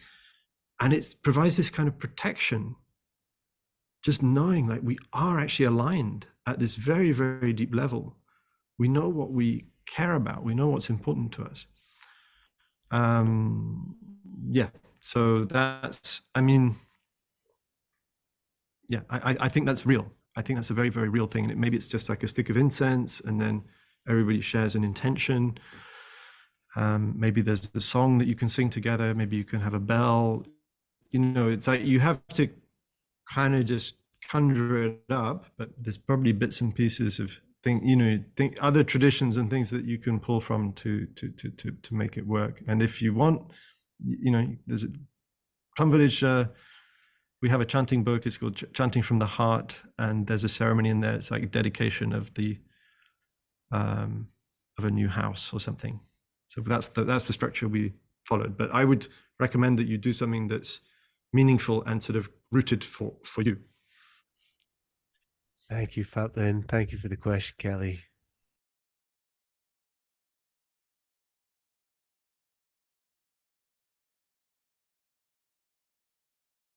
And it provides this kind of protection, just knowing like we are actually aligned at this very, very deep level. We know what we care about. We know what's important to us. Yeah. So that's, I think that's real. I think that's a very, very real thing. And maybe it's just like a stick of incense and then everybody shares an intention. Maybe there's a song that you can sing together. Maybe you can have a bell. It's like you have to kind of just conjure it up, but there's probably bits and pieces of other traditions and things that you can pull from to make it work. And if you want, there's a Plum Village, we have a chanting book. It's called Chanting from the Heart, and there's a ceremony in there. It's like a dedication of a new house or something. So that's the structure we followed. But I would recommend that you do something that's meaningful and sort of rooted for you. Thank you, Phap Linh. Thank you for the question, Kelly.